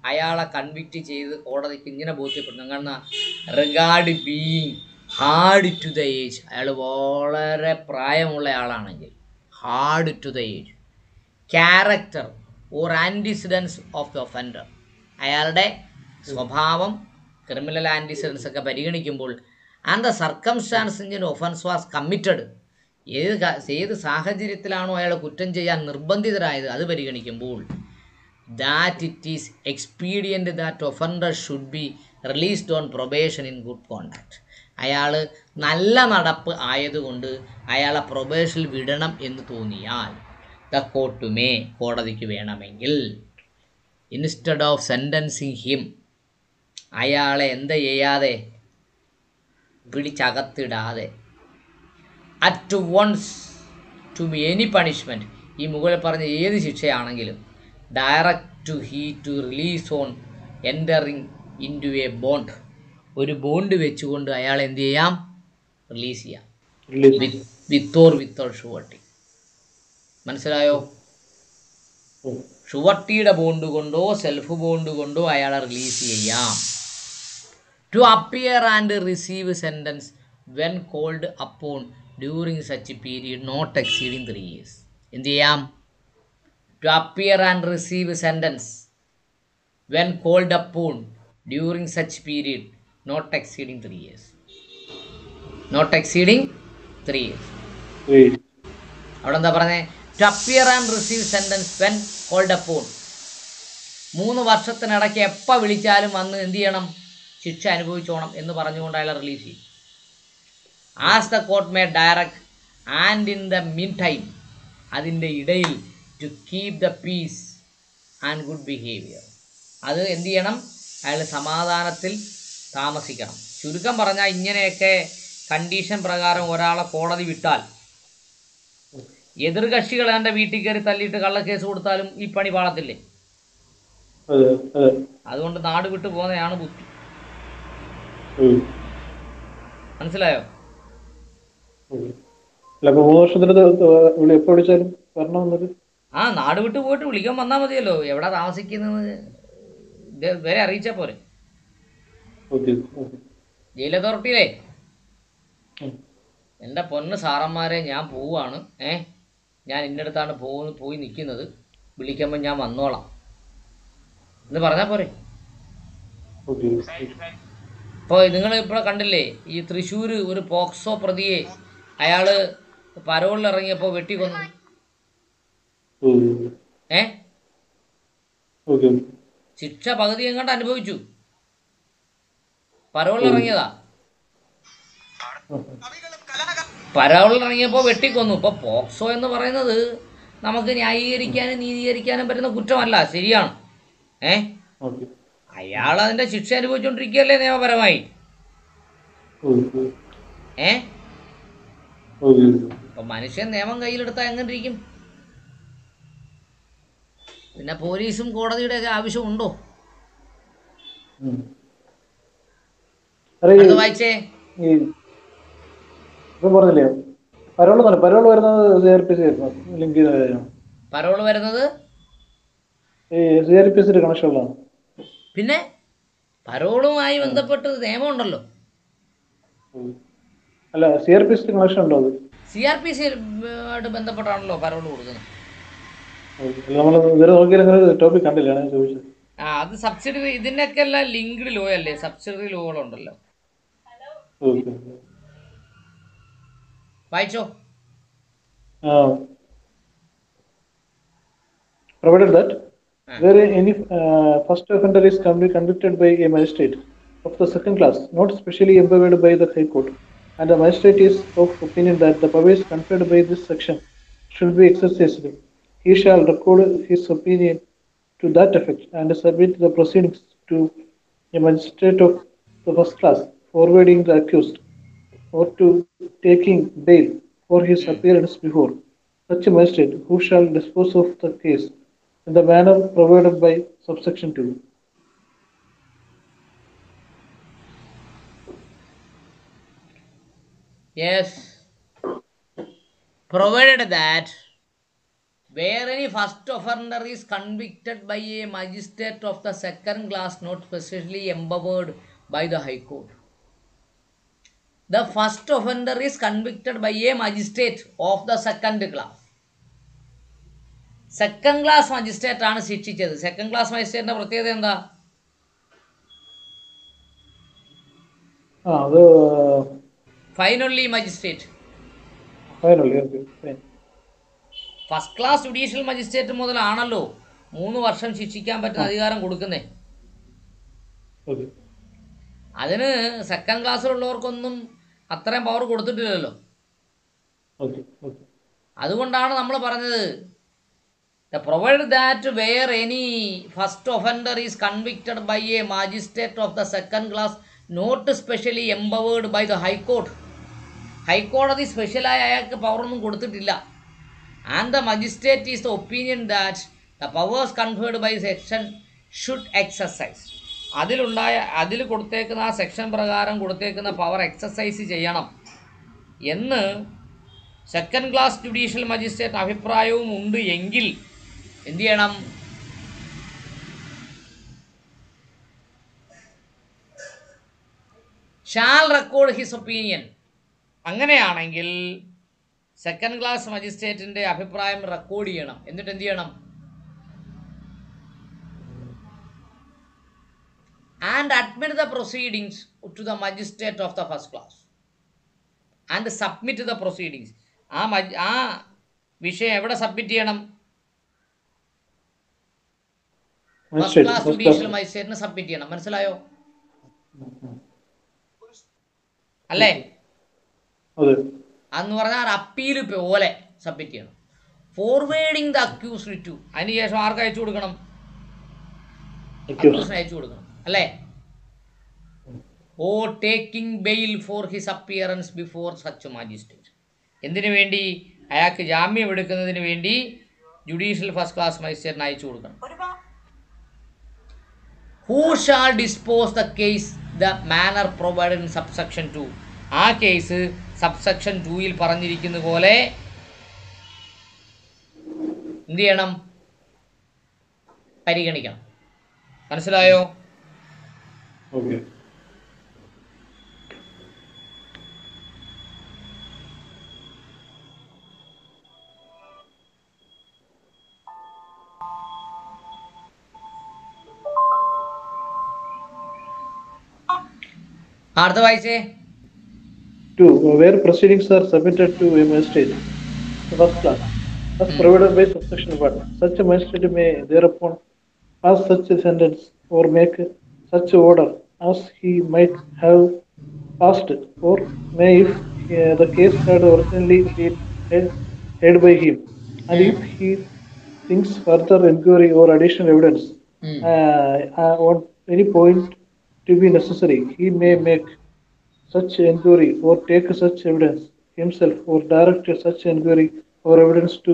അയാളെ കൺവിക്റ്റ് ചെയ്ത് കോടതിക്ക് ഇങ്ങനെ ബോധ്യപ്പെടുന്നു. കാരണം regard being had to the age, അയാൾ വളരെ പ്രായമുള്ള ആളാണെങ്കിൽ had to the age, character or antecedents of the offender, അയാളുടെ സ്വഭാവം, ക്രിമിനൽ ആൻറ്റിസിഡൻസ് ഒക്കെ പരിഗണിക്കുമ്പോൾ, and the circumstance in offence was committed, ഏത് സാഹചര്യത്തിലാണോ അയാൾ കുറ്റം ചെയ്യാൻ നിർബന്ധിതരായത് അത് പരിഗണിക്കുമ്പോൾ, that it is expedient that offender should be released on probation in good conduct, അയാൾ നല്ല നടപ്പ് ആയതുകൊണ്ട് അയാളെ പ്രൊബേഷനിൽ വിടണം എന്ന് തോന്നിയാൽ, ദ കോർട്ട് മേ, കോടതിക്ക് വേണമെങ്കിൽ, ഇൻസ്റ്റഡ് ഓഫ് സെൻറ്റൻസിങ് ഹിം, അയാളെ എന്ത് ചെയ്യാതെ, പിടിച്ചകത്തിടാതെ, at once to be any punishment, ഈ മുകളിൽ പറഞ്ഞ ഏത് ശിക്ഷയാണെങ്കിലും, direct to release on entering into a bond, ഒരു ബോണ്ട് വെച്ചുകൊണ്ട് അയാൾ എന്ത് ചെയ്യാം, റിലീസ് ചെയ്യാം, വിത്ത് ഓർ വിത്തൗട്ട് ഷുവർട്ടി. മനസ്സിലായോ? ഷുവർട്ടിയുടെ ബോണ്ട് കൊണ്ടോ സെൽഫ് ബോണ്ട് കൊണ്ടോ അയാളെ റിലീസ് ചെയ്യാം. To appear and receive sentence when called upon during such period not exceeding 3 years. എന്ത് ചെയ്യാം? To appear and receive sentence when called upon during such period not exceeding 3 years. Not exceeding 3 years. അവിടെ എന്താ പറഞ്ഞേ? To appear and receive sentence when called upon. 3 വർഷത്തിനിടയ്ക്ക് എപ്പോൾ വിളിച്ചാലും വന്ന് എന്ത് ചെയ്യണം? ശിക്ഷ അനുഭവിച്ചോണം എന്ന് പറഞ്ഞുകൊണ്ട് അയാളെ റിലീസ് ചെയ്യും. As the court may direct and in the meantime, അതിൻ്റെ ഇടയിൽ to keep the peace and good behavior, അത് എന്ത് ചെയ്യണം? അയാൾ സമാധാനത്തിൽ താമസിക്കണം. ചുരുക്കം പറഞ്ഞാൽ ഇങ്ങനെയൊക്കെ കണ്ടീഷൻ പ്രകാരം ഒരാളെ കോടതി വിട്ടാൽ, എതിർകക്ഷികൾ എൻ്റെ വീട്ടിൽ കയറി തല്ലിയിട്ട് കള്ളക്കേസ് കൊടുത്താലും ഈ പണി പാളത്തില്ലേ? അതുകൊണ്ട് നാട് വിട്ടു പോകുന്നതാണ് ബുദ്ധി. മനസ്സിലായോ? ആ, നാട് വിട്ട് പോയിട്ട് വിളിക്കാൻ വന്നാൽ മതിയല്ലോ. എവിടെ താമസിക്കുന്നത് വരെ അറിയിച്ചാൽ പോരെ. ജയിൽ അതോറിറ്റിയിലേ, എൻ്റെ പൊന്ന് സാറന്മാരെ, ഞാൻ പോവാണ്, ഞാൻ ഇന്നടുത്താണ് പോയി നിൽക്കുന്നത്, വിളിക്കുമ്പോൾ ഞാൻ വന്നോളാം എന്ന് പറഞ്ഞാൽ പോരെ. ഇപ്പോൾ നിങ്ങൾ ഇപ്പോൾ കണ്ടില്ലേ, ഈ തൃശ്ശൂർ ഒരു പോക്സോ പ്രതിയെ അയാൾ പരോളിൽ ഇറങ്ങിയപ്പോൾ വെട്ടിക്കൊന്നു. ശിക്ഷ പകുതി എങ്ങാണ്ട് അനുഭവിച്ചു, പരോളിൽ ഇറങ്ങിയതാ. പരോളിൽ ഇറങ്ങിയപ്പോൾ വെട്ടിക്കൊന്നു. ഇപ്പോൾ പോക്സോ എന്ന് പറയുന്നത് നമുക്ക് ന്യായീകരിക്കാനും നീതീകരിക്കാനും പറ്റുന്ന കുറ്റമല്ല, ശരിയാണ്. അയാൾ അതിന്റെ ശിക്ഷ അനുഭവിച്ചുകൊണ്ടിരിക്കുകയല്ലേ നിയമപരമായി. അപ്പൊ മനുഷ്യൻ നിയമം കയ്യിലെടുത്താൽ എങ്ങനെ ഇരിക്കും? പിന്നെ പോലീസും കോടതിയുടെ ഒക്കെ ആവശ്യമുണ്ടോ? വായിച്ചേ. പരോള് വരുന്നത് പിന്നെ പരോളുമായി ബന്ധപ്പെട്ട് നിയമമുണ്ടല്ലോ. CRPC ആയിട്ട് ബന്ധപ്പെട്ടാണല്ലോ പരോള് കൊടുക്കുന്നത്. അത് സബ്സിഡറി, ഇതിനൊക്കെ എല്ലാം ലിങ്ക്ഡ് ലോ അല്ലേ, സബ്സിഡറി ലോകളുണ്ടല്ലോ. വായിച്ചോ. Provided that where any first offender is convicted by a magistrate of the second class, not specially empowered by the High Court, and the magistrate is of opinion that the powers conferred by this section should be exercised, he shall record his opinion to that effect and submit the proceedings to a magistrate of the first class, forwarding the accused or to taking bail for his appearance before such a magistrate who shall dispose of the case in the manner provided by subsection 2. Yes, provided that where any first offender is convicted by a magistrate of the second class not specially empowered by the High Court. The first offender is convicted by a magistrate of the second class. Second class magistrate ആണ് ശിക്ഷിച്ചത്. Second class മജിസ്ട്രേറ്റിന്റെ പ്രത്യേകത എന്താ? അത് finally magistrate. First class judicial magistrate മുതലാണല്ലോ 3 വർഷം ശിക്ഷിക്കാൻ പറ്റുന്ന അധികാരം കൊടുക്കുന്നേ. അതിന് സെക്കൻഡ് ക്ലാസ്സിലുള്ളവർക്കൊന്നും അത്രയും പവർ കൊടുത്തിട്ടില്ലല്ലോ. അതുകൊണ്ടാണ് നമ്മൾ പറഞ്ഞത് provided that where any first offender is convicted by a magistrate of the second class not specially empowered by the High Court. ഹൈക്കോടതി സ്പെഷ്യലായി അയാൾക്ക് പവറൊന്നും കൊടുത്തിട്ടില്ല. And the magistrate is the opinion that the powers conferred by section should exercise. അതിൽ കൊടുത്തേക്കുന്ന ആ section പ്രകാരം കൊടുത്തേക്കുന്ന power exercise ചെയ്യണം എന്ന് second class judicial magistrate അഭിപ്രായവും ഉണ്ട് എങ്കിൽ എന്ത് ചെയ്യണം? Shall record his opinion. അങ്ങനെയാണെങ്കിൽ സെക്കൻഡ് ക്ലാസ് മജിസ്ട്രേറ്റിന്റെ അഭിപ്രായം റെക്കോർഡ് ചെയ്യണം. എന്നിട്ട് എന്ത് ചെയ്യണം? And admit the proceedings to the magistrate of the first class and submit the proceedings. ആ വിഷയം എവിടെ സബ്മിറ്റ് ചെയ്യണം? ഫസ്റ്റ് ക്ലാസ് ജുഡീഷ്യൽ മജിസ്ട്രേറ്റിന് സബ്മിറ്റ് ചെയ്യണം. മനസ്സിലായോ? അല്ലേ? അന്ന് പറഞ്ഞാൽ അപ്പീൽ പോലെ സബ്മിറ്റ് ചെയ്യണം. Forwarding the accused to. അതിനുശേഷം ആർക്ക് അയച്ചു കൊടുക്കണം? അക്യൂസിന് അയച്ചു കൊടുക്കണം. അല്ലേ? Or taking bail for his appearance before such magistrate. എന്തിനു വേണ്ടി? അയാൾക്ക് ജാമ്യം എടുക്കുന്നതിന് വേണ്ടി ജുഡീഷ്യൽ ഫസ്റ്റ് ക്ലാസ് മജിസ്ട്രേറ്റിന് അയച്ചു കൊടുക്കണം. Who shall dispose the case the manner provided in subsection 2. ആ കേസ് സബ്സെക്ഷൻ 2-ൽ പറഞ്ഞിരിക്കുന്ന പോലെ എന്ത് ചെയ്യണം? പരിഗണിക്കണം. മനസ്സിലായോ? അടുത്ത വായിച്ചേ. 2. Where proceedings are submitted to a magistrate, the first class, as provided by subsection 1, such a magistrate may thereupon pass such a sentence or make such order as he might have passed, or may if the case had originally been heard by him, and if he thinks further inquiry or additional evidence on any point to be necessary, he may make such inquiry or take such evidence himself or direct such inquiry or evidence to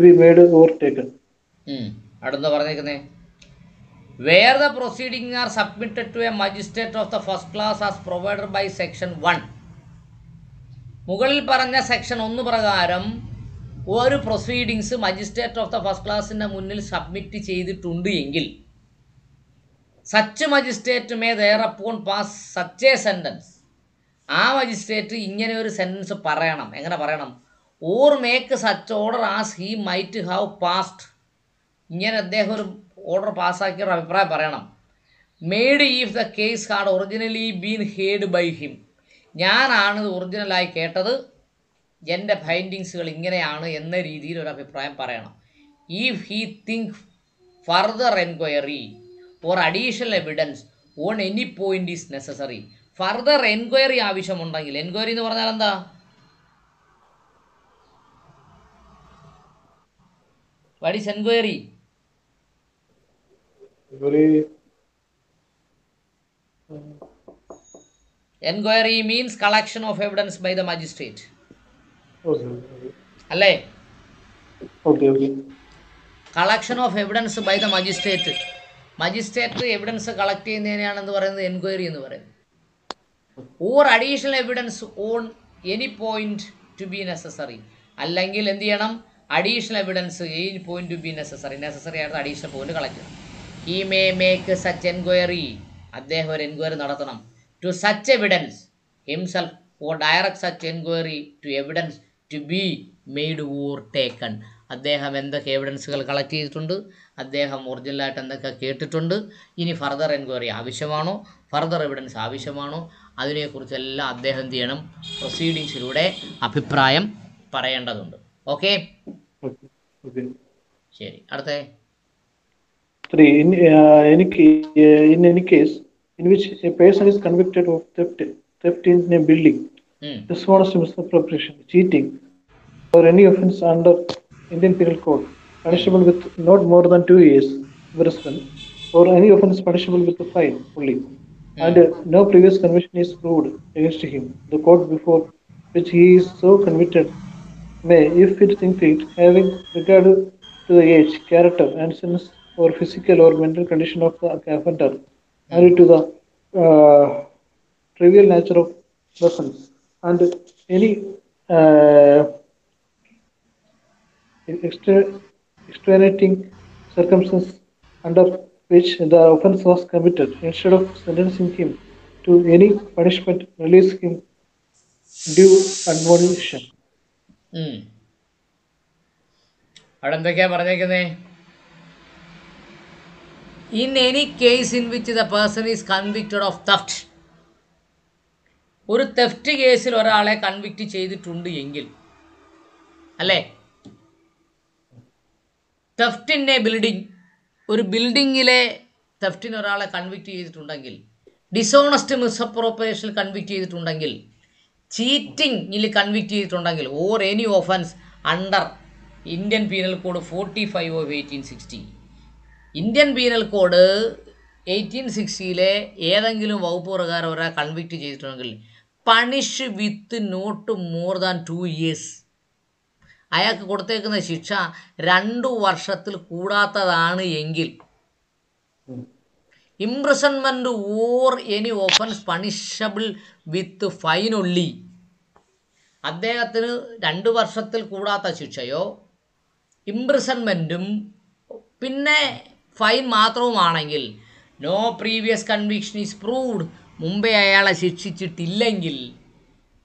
be made or taken. അടുത്ത പറഞ്ഞേക്കുന്നേ. Where the proceedings are submitted to a magistrate of the first class as provided by section 1. മുകളിൽ പറഞ്ഞ section 1 പ്രകാരം ഒരു proceedings magistrate of the first ക്ലാസിന്റെ മുന്നിൽ submit ചെയ്തിട്ടുണ്ട് എങ്കിൽ such magistrate may thereupon pass such a sentence. ആ magistrate ഇങ്ങനെ ഒരു സെൻറ്റൻസ് പറയണം. എങ്ങനെ പറയണം? Or make such order as he might have passed. ഇങ്ങനെ അദ്ദേഹം ഒരു ഓർഡർ പാസ്സാക്കിയ ഒരു അഭിപ്രായം പറയണം. Made if the case had originally been heard by him. ഞാനാണ് ഒറിജിനലായി കേട്ടത്, എൻ്റെ ഫൈൻഡിങ്സുകൾ ഇങ്ങനെയാണ് എന്ന രീതിയിൽ ഒരു അഭിപ്രായം പറയണം. If he think further enquiry or additional evidence on any point is necessary. Further enquiry ആവശ്യമുണ്ടെങ്കിൽ. എൻക്വയറി എന്ന് പറഞ്ഞാൽ എന്താ? What is enquiry? Enquiry means collection of evidence by the magistrate Okay. അല്ലേ? Okay. Okay. Collection of evidence by the magistrate. Magistrate evidence collect ചെയ്യുന്നതിനെയാണ് എന്ന് പറയുന്നത് enquiry എന്ന് പറയുന്നത്. Or additional evidence on any point to be necessary. അല്ലെങ്കിൽ എന്ത് ചെയ്യണം? Additional evidence any point to be necessary ആയിട്ട് അഡീഷണൽ പോയിന്റ് കളക്ട് ചെയ്യണം. He may make such enquiry. അദ്ദേഹം ഒരു എൻക്വയറി നടത്തണം. To such evidence himself or direct such enquiry to evidence to be made or taken. അദ്ദേഹം എന്തൊക്കെ എവിഡൻസുകൾ collect ചെയ്തിട്ടുണ്ട്, അദ്ദേഹം ഒറിജിനലായിട്ട് എന്തൊക്കെ കേട്ടിട്ടുണ്ട്, ഇനി ഫർദർ എൻക്വയറി ആവശ്യമാണോ, ഫർദർ എവിഡൻസ് ആവശ്യമാണോ, അതിനെക്കുറിച്ചെല്ലാം അദ്ദേഹം എന്ത് ചെയ്യണം? പ്രൊസീഡിങ്സിലൂടെ അഭിപ്രായം പറയേണ്ടതുണ്ട്. ഓക്കെ, ശരി. അടുത്തേ 3. In any case in which a person is convicted of theft in a building, dishonest misappropriation, cheating, or any offence under Indian Penal Code, punishable with not more than 2 years imprisonment, or any offence punishable with a fine only, and no previous conviction is proved against him, the court before which he is so convicted may, if it think fit, having regard to the age, character, and sense or physical or mental condition of the offender, and to the trivial nature of the offence, and any extenuating circumstances under which the offence was committed, instead of sentencing him to any punishment, release him due admonition. അവിടെ എന്തൊക്കെയാ പറഞ്ഞേക്കുന്നേ? In any case in which the person is convicted of theft. ഒരു theft കേസിൽ ഒരാളെ convict ചെയ്തിട്ടുണ്ട് എങ്കിൽ, അല്ലേ? Theft in a building, ഒരു ബിൽഡിങ്ങിലെ തെഫ്റ്റിന് ഒരാളെ കൺവിക്റ്റ് ചെയ്തിട്ടുണ്ടെങ്കിൽ, ഡിസോണസ്റ്റ് മിസ്അപ്രോപ്രിയേഷനിൽ കൺവിക്റ്റ് ചെയ്തിട്ടുണ്ടെങ്കിൽ, ചീറ്റിംഗിൽ കൺവിക്റ്റ് ചെയ്തിട്ടുണ്ടെങ്കിൽ, or any offence under Indian penal code 45 of 1860. Indian penal code 1860 ഏതെങ്കിലും വകുപ്പ് പ്രകാരം ഒരാൾ കൺവിക്റ്റ് ചെയ്തിട്ടുണ്ടെങ്കിൽ punish with not more than 2 years. അയാൾക്ക് കൊടുത്തേക്കുന്ന ശിക്ഷ 2 വർഷത്തിൽ കൂടാത്തതാണ് എങ്കിൽ, imprisonment or any offence punishable with fine only. അദ്ദേഹത്തിന് 2 വർഷത്തിൽ കൂടാത്ത ശിക്ഷയോ ഇംപ്രിസൺമെൻറ്റും പിന്നെ ഫൈൻ മാത്രവുമാണെങ്കിൽ, no previous conviction is proved, മുമ്പേ അയാളെ ശിക്ഷിച്ചിട്ടില്ലെങ്കിൽ,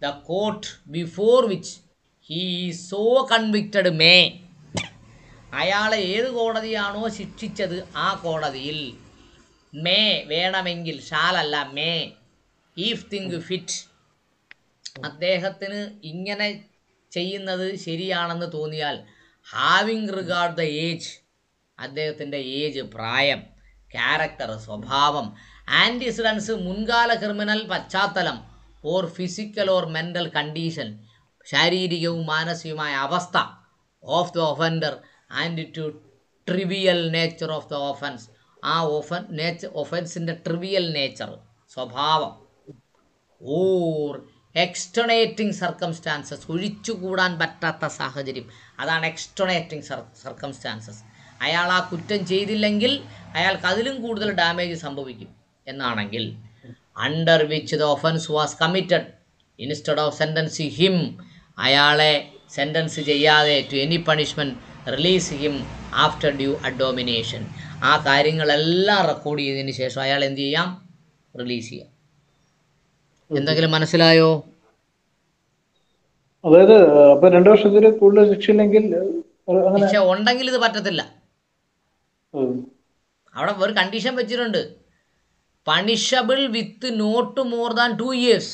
the court before which he is so convicted may, അയാളെ ഏത് കോടതിയാണോ ശിക്ഷിച്ചത് ആ കോടതിയിൽ മേ വേണമെങ്കിൽ, ഷാലല്ല മേ, ഈഫ് തിങ്ക് ഫിറ്റ്, അദ്ദേഹത്തിന് ഇങ്ങനെ ചെയ്യുന്നത് ശരിയാണെന്ന് തോന്നിയാൽ, ഹാവിങ് റിഗാർഡ് ദ ഏജ്, അദ്ദേഹത്തിൻ്റെ ഏജ്, പ്രായം, ക്യാരക്ടർ, സ്വഭാവം, ആൻറ്റിസിഡൻസ്, മുൻകാല ക്രിമിനൽ പശ്ചാത്തലം, or physical or mental condition, ശാരീരികവും മാനസികവുമായ അവസ്ഥ, of the offender, and to trivial nature of the offence, ആ ഒഫൻസിൻ്റെ ട്രിവിയൽ നേച്ചർ, സ്വഭാവം, ഓർ എക്സ്റ്റണേറ്റിംഗ് സർക്കംസ്റ്റാൻസസ്, ഒഴിച്ചുകൂടാൻ പറ്റാത്ത സാഹചര്യം, അതാണ് എക്സ്റ്റണേറ്റിംഗ് സർക്കംസ്റ്റാൻസസ്. അയാൾ ആ കുറ്റം ചെയ്തില്ലെങ്കിൽ അയാൾക്ക് അതിലും കൂടുതൽ ഡാമേജ് സംഭവിക്കും എന്നാണെങ്കിൽ, under which the offence was committed, instead of sentencing him, അയാളെ സെൻറ്റൻസ് ചെയ്യാതെ to any punishment, release him after due admonition, ആ കാര്യങ്ങളെല്ലാം റെക്കോർഡ് ചെയ്തതിന് ശേഷം അയാൾ എന്ത് ചെയ്യാം? റിലീസ് ചെയ്യാം. എന്തെങ്കിലും മനസ്സിലായോ? അതായത് അപ്പൊ 2 വർഷത്തിൽ കൂടുതൽ ശിക്ഷയില്ലെങ്കിൽ, ശിക്ഷ ഉണ്ടെങ്കിൽ ഇത് പറ്റത്തില്ല. അവിടെ ഒരു കണ്ടീഷൻ വെച്ചിട്ടുണ്ട്, punishable with not more than 2 years.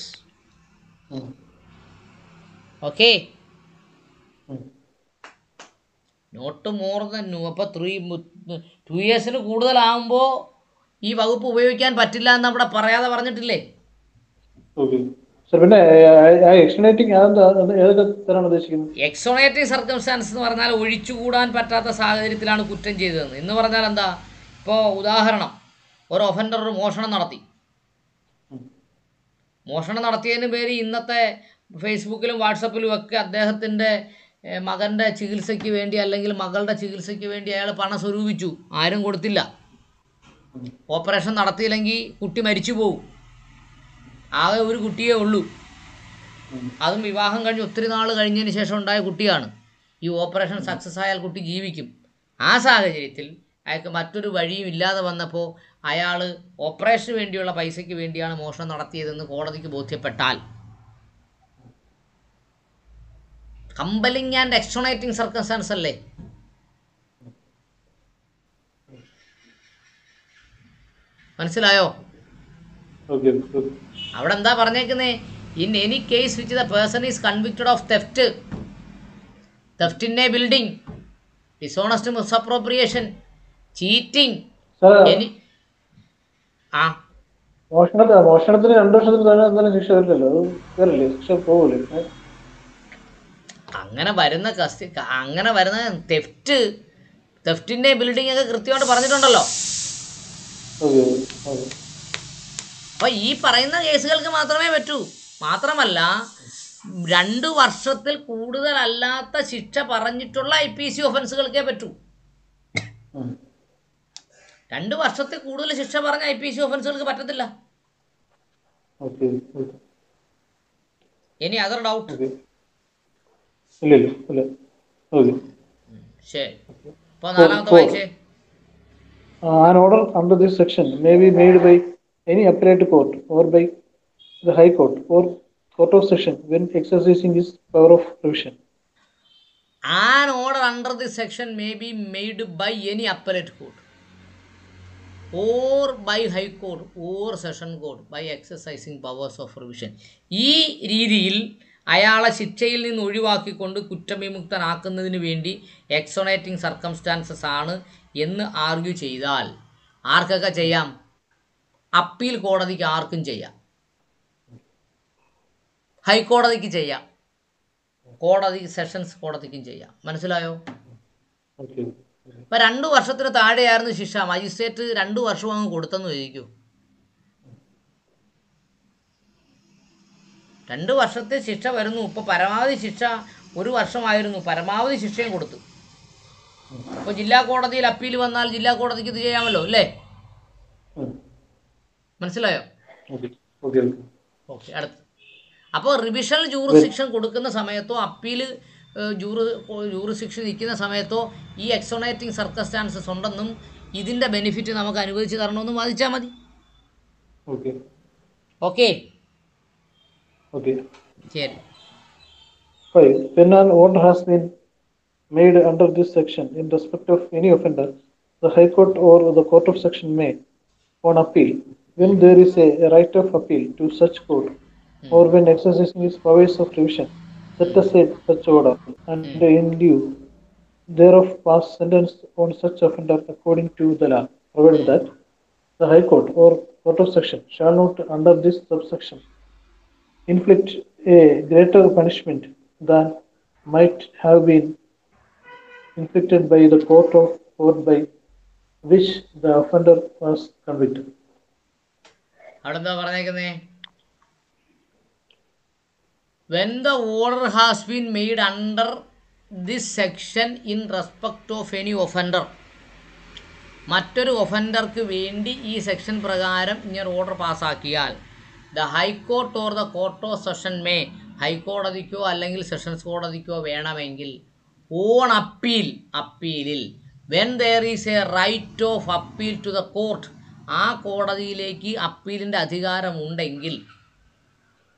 Okay, not more than, അപ്പോൾ 2 years കൂടുതലാകുമ്പോൾ ഈ വകുപ്പ് ഉപയോഗിക്കാൻ പറ്റില്ല എന്ന് അവിടെ പറയാതെ പറഞ്ഞിട്ടില്ലേ? എക്സോണേറ്റിംഗ് സർക്കംസ്റ്റാൻസ് എന്ന് പറഞ്ഞാൽ ഒഴിച്ചുകൂടാൻ പറ്റാത്ത സാഹചര്യത്തിലാണ് കുറ്റം ചെയ്തതെന്ന്. എന്ന് പറഞ്ഞാൽ എന്താ? ഇപ്പോൾ ഉദാഹരണം, ഒരു ഒഫൻഡർ ഒരു മോഷണം നടത്തി, മോഷണം നടത്തിയതിന് പേര് ഇന്നത്തെ ഫേസ്ബുക്കിലും വാട്സപ്പിലും ഒക്കെ അദ്ദേഹത്തിൻ്റെ മകൻ്റെ ചികിത്സയ്ക്ക് വേണ്ടി അല്ലെങ്കിൽ മകളുടെ ചികിത്സയ്ക്ക് വേണ്ടി അയാൾ പണം സ്വരൂപിച്ചു. ആരും കൊടുത്തില്ല. ഓപ്പറേഷൻ നടത്തിയില്ലെങ്കിൽ കുട്ടി മരിച്ചു പോകും. ആകെ ഒരു കുട്ടിയേ ഉള്ളൂ. അതും വിവാഹം കഴിഞ്ഞ് ഒത്തിരി നാൾ കഴിഞ്ഞതിന് ശേഷം ഉണ്ടായ കുട്ടിയാണ്. ഈ ഓപ്പറേഷൻ സക്സസ് ആയാൽ കുട്ടി ജീവിക്കും. ആ സാഹചര്യത്തിൽ അയാൾക്ക് മറ്റൊരു വഴിയും ഇല്ലാതെ വന്നപ്പോൾ അയാൾ ഓപ്പറേഷന് വേണ്ടിയുള്ള പൈസയ്ക്ക് വേണ്ടിയാണ് മോഷണം നടത്തിയതെന്ന് കോടതിക്ക് ബോധ്യപ്പെട്ടാൽ കമ്പലിംഗ് ആൻഡ് എക്സ്റ്റോണേറ്റിംഗ് സർക്കംസ്റ്റാൻസ് അല്ലേ? മനസ്സിലായോ? അവിടെ എന്താ പറഞ്ഞേക്കുന്നേ? In any case which the person is convicted of theft in a building, dishonest misappropriation, cheating, മോഷണത്തിന് 2 വർഷത്തിൽ എന്തായാലും ശിക്ഷ വരില്ലല്ലോ, ശിക്ഷ പോകില്ലേ? അങ്ങനെ വരുന്ന തെഫ്റ്റിന്റെ ബിൽഡിംഗ് ഒക്കെ കൃത്യമായിട്ട് പറഞ്ഞിട്ടുണ്ടല്ലോ. അപ്പൊ ഈ പറയുന്ന കേസുകൾക്ക് മാത്രമേ പറ്റൂ. മാത്രമല്ല 2 വർഷത്തിൽ കൂടുതലല്ലാത്ത ശിക്ഷ പറഞ്ഞിട്ടുള്ള IPC ഒഫൻസുകൾക്കേ പറ്റൂ. 2 വർഷത്തിൽ കൂടുതൽ ശിക്ഷ പറഞ്ഞ IPC ഒഫൻസുകൾക്ക് പറ്റത്തില്ല. Any other doubt? ശരി. അപ്പൊ 4ാമത്തെ വായിച്ചേ. An order under this section may be made by any appellate court or by the High Court or Court of Session when exercising its power of revision. An order under this section may be made by any appellate court or by High Court or Session Court by exercising powers of revision. ഈ രീതിയിൽ അയാളെ ശിക്ഷയിൽ നിന്ന് ഒഴിവാക്കിക്കൊണ്ട് കുറ്റവിമുക്തനാക്കുന്നതിന് വേണ്ടി എക്സോണേറ്റിംഗ് circumstances ആണ് എന്ന് argue ചെയ്താൽ ആർക്കൊക്കെ ചെയ്യാം? അപ്പീൽ കോടതിക്ക് ആർക്കും ചെയ്യാം, ഹൈക്കോടതിക്ക് ചെയ്യാം, സെഷൻസ് കോടതിക്കും ചെയ്യാം. മനസ്സിലായോ? ഇപ്പം 2 വർഷത്തിന് താഴെയായിരുന്നു ശിക്ഷ. മജിസ്ട്രേറ്റ് 2 വർഷം അങ്ങ് കൊടുത്തെന്ന് ചോദിക്കൂ. 2 വർഷത്തെ ശിക്ഷ വരുന്നു. ഇപ്പോൾ പരമാവധി ശിക്ഷ 1 വർഷമായിരുന്നു. പരമാവധി ശിക്ഷയും കൊടുത്തു. അപ്പോൾ ജില്ലാ കോടതിയിൽ അപ്പീൽ വന്നാൽ ജില്ലാ കോടതിക്ക് ഇത് ചെയ്യാമല്ലോ, അല്ലേ? മനസ്സിലായോ? ഓക്കെ, അടുത്ത്. അപ്പോൾ റിവിഷണൽ ജൂറിസ്ഡിക്ഷൻ കൊടുക്കുന്ന സമയത്തോ അപ്പീൽ ജൂറിസ്ഡിക്ഷൻ നിൽക്കുന്ന സമയത്തോ ഈ എക്സോണേറ്റിംഗ് സർക്കംസ്റ്റാൻസസ് ഉണ്ടെന്നും ഇതിൻ്റെ ബെനിഫിറ്റ് നമുക്ക് അനുവദിച്ച് തരണമെന്നും വാദിച്ചാൽ മതി. ഓക്കെ ശരി. When an order has been made under this section in respect of any offender, the High Court or the Court of Section may, on appeal, when there is a right of appeal to such court, or when exercising its powers of revision, set aside such order, and in lieu thereof pass sentence on such offender according to the law, provided that the High Court or Court of Section shall not, under this subsection, inflict a greater punishment than might have been inflicted by the court by which the offender was convicted. അവിടെ എന്താ പറഞ്ഞേക്കുന്നേ? When the order has been made under this section in respect of any offender, മറ്റൊരു ഒഫൻഡർക്ക് വേണ്ടി ഈ section പ്രകാരം ഇങ്ങനെ order പാസ്സാക്കിയാൽ the high court or the court of session may, ഹൈക്കോടതിക്കോ അല്ലെങ്കിൽ സെഷൻസ് കോടതിക്കോ വേണമെങ്കിൽ ഓൺ അപ്പീലിൽ when there is a right of appeal to the court, ആ കോടതിയിലേക്ക് അപ്പീലിൻ്റെ അധികാരമുണ്ടെങ്കിൽ,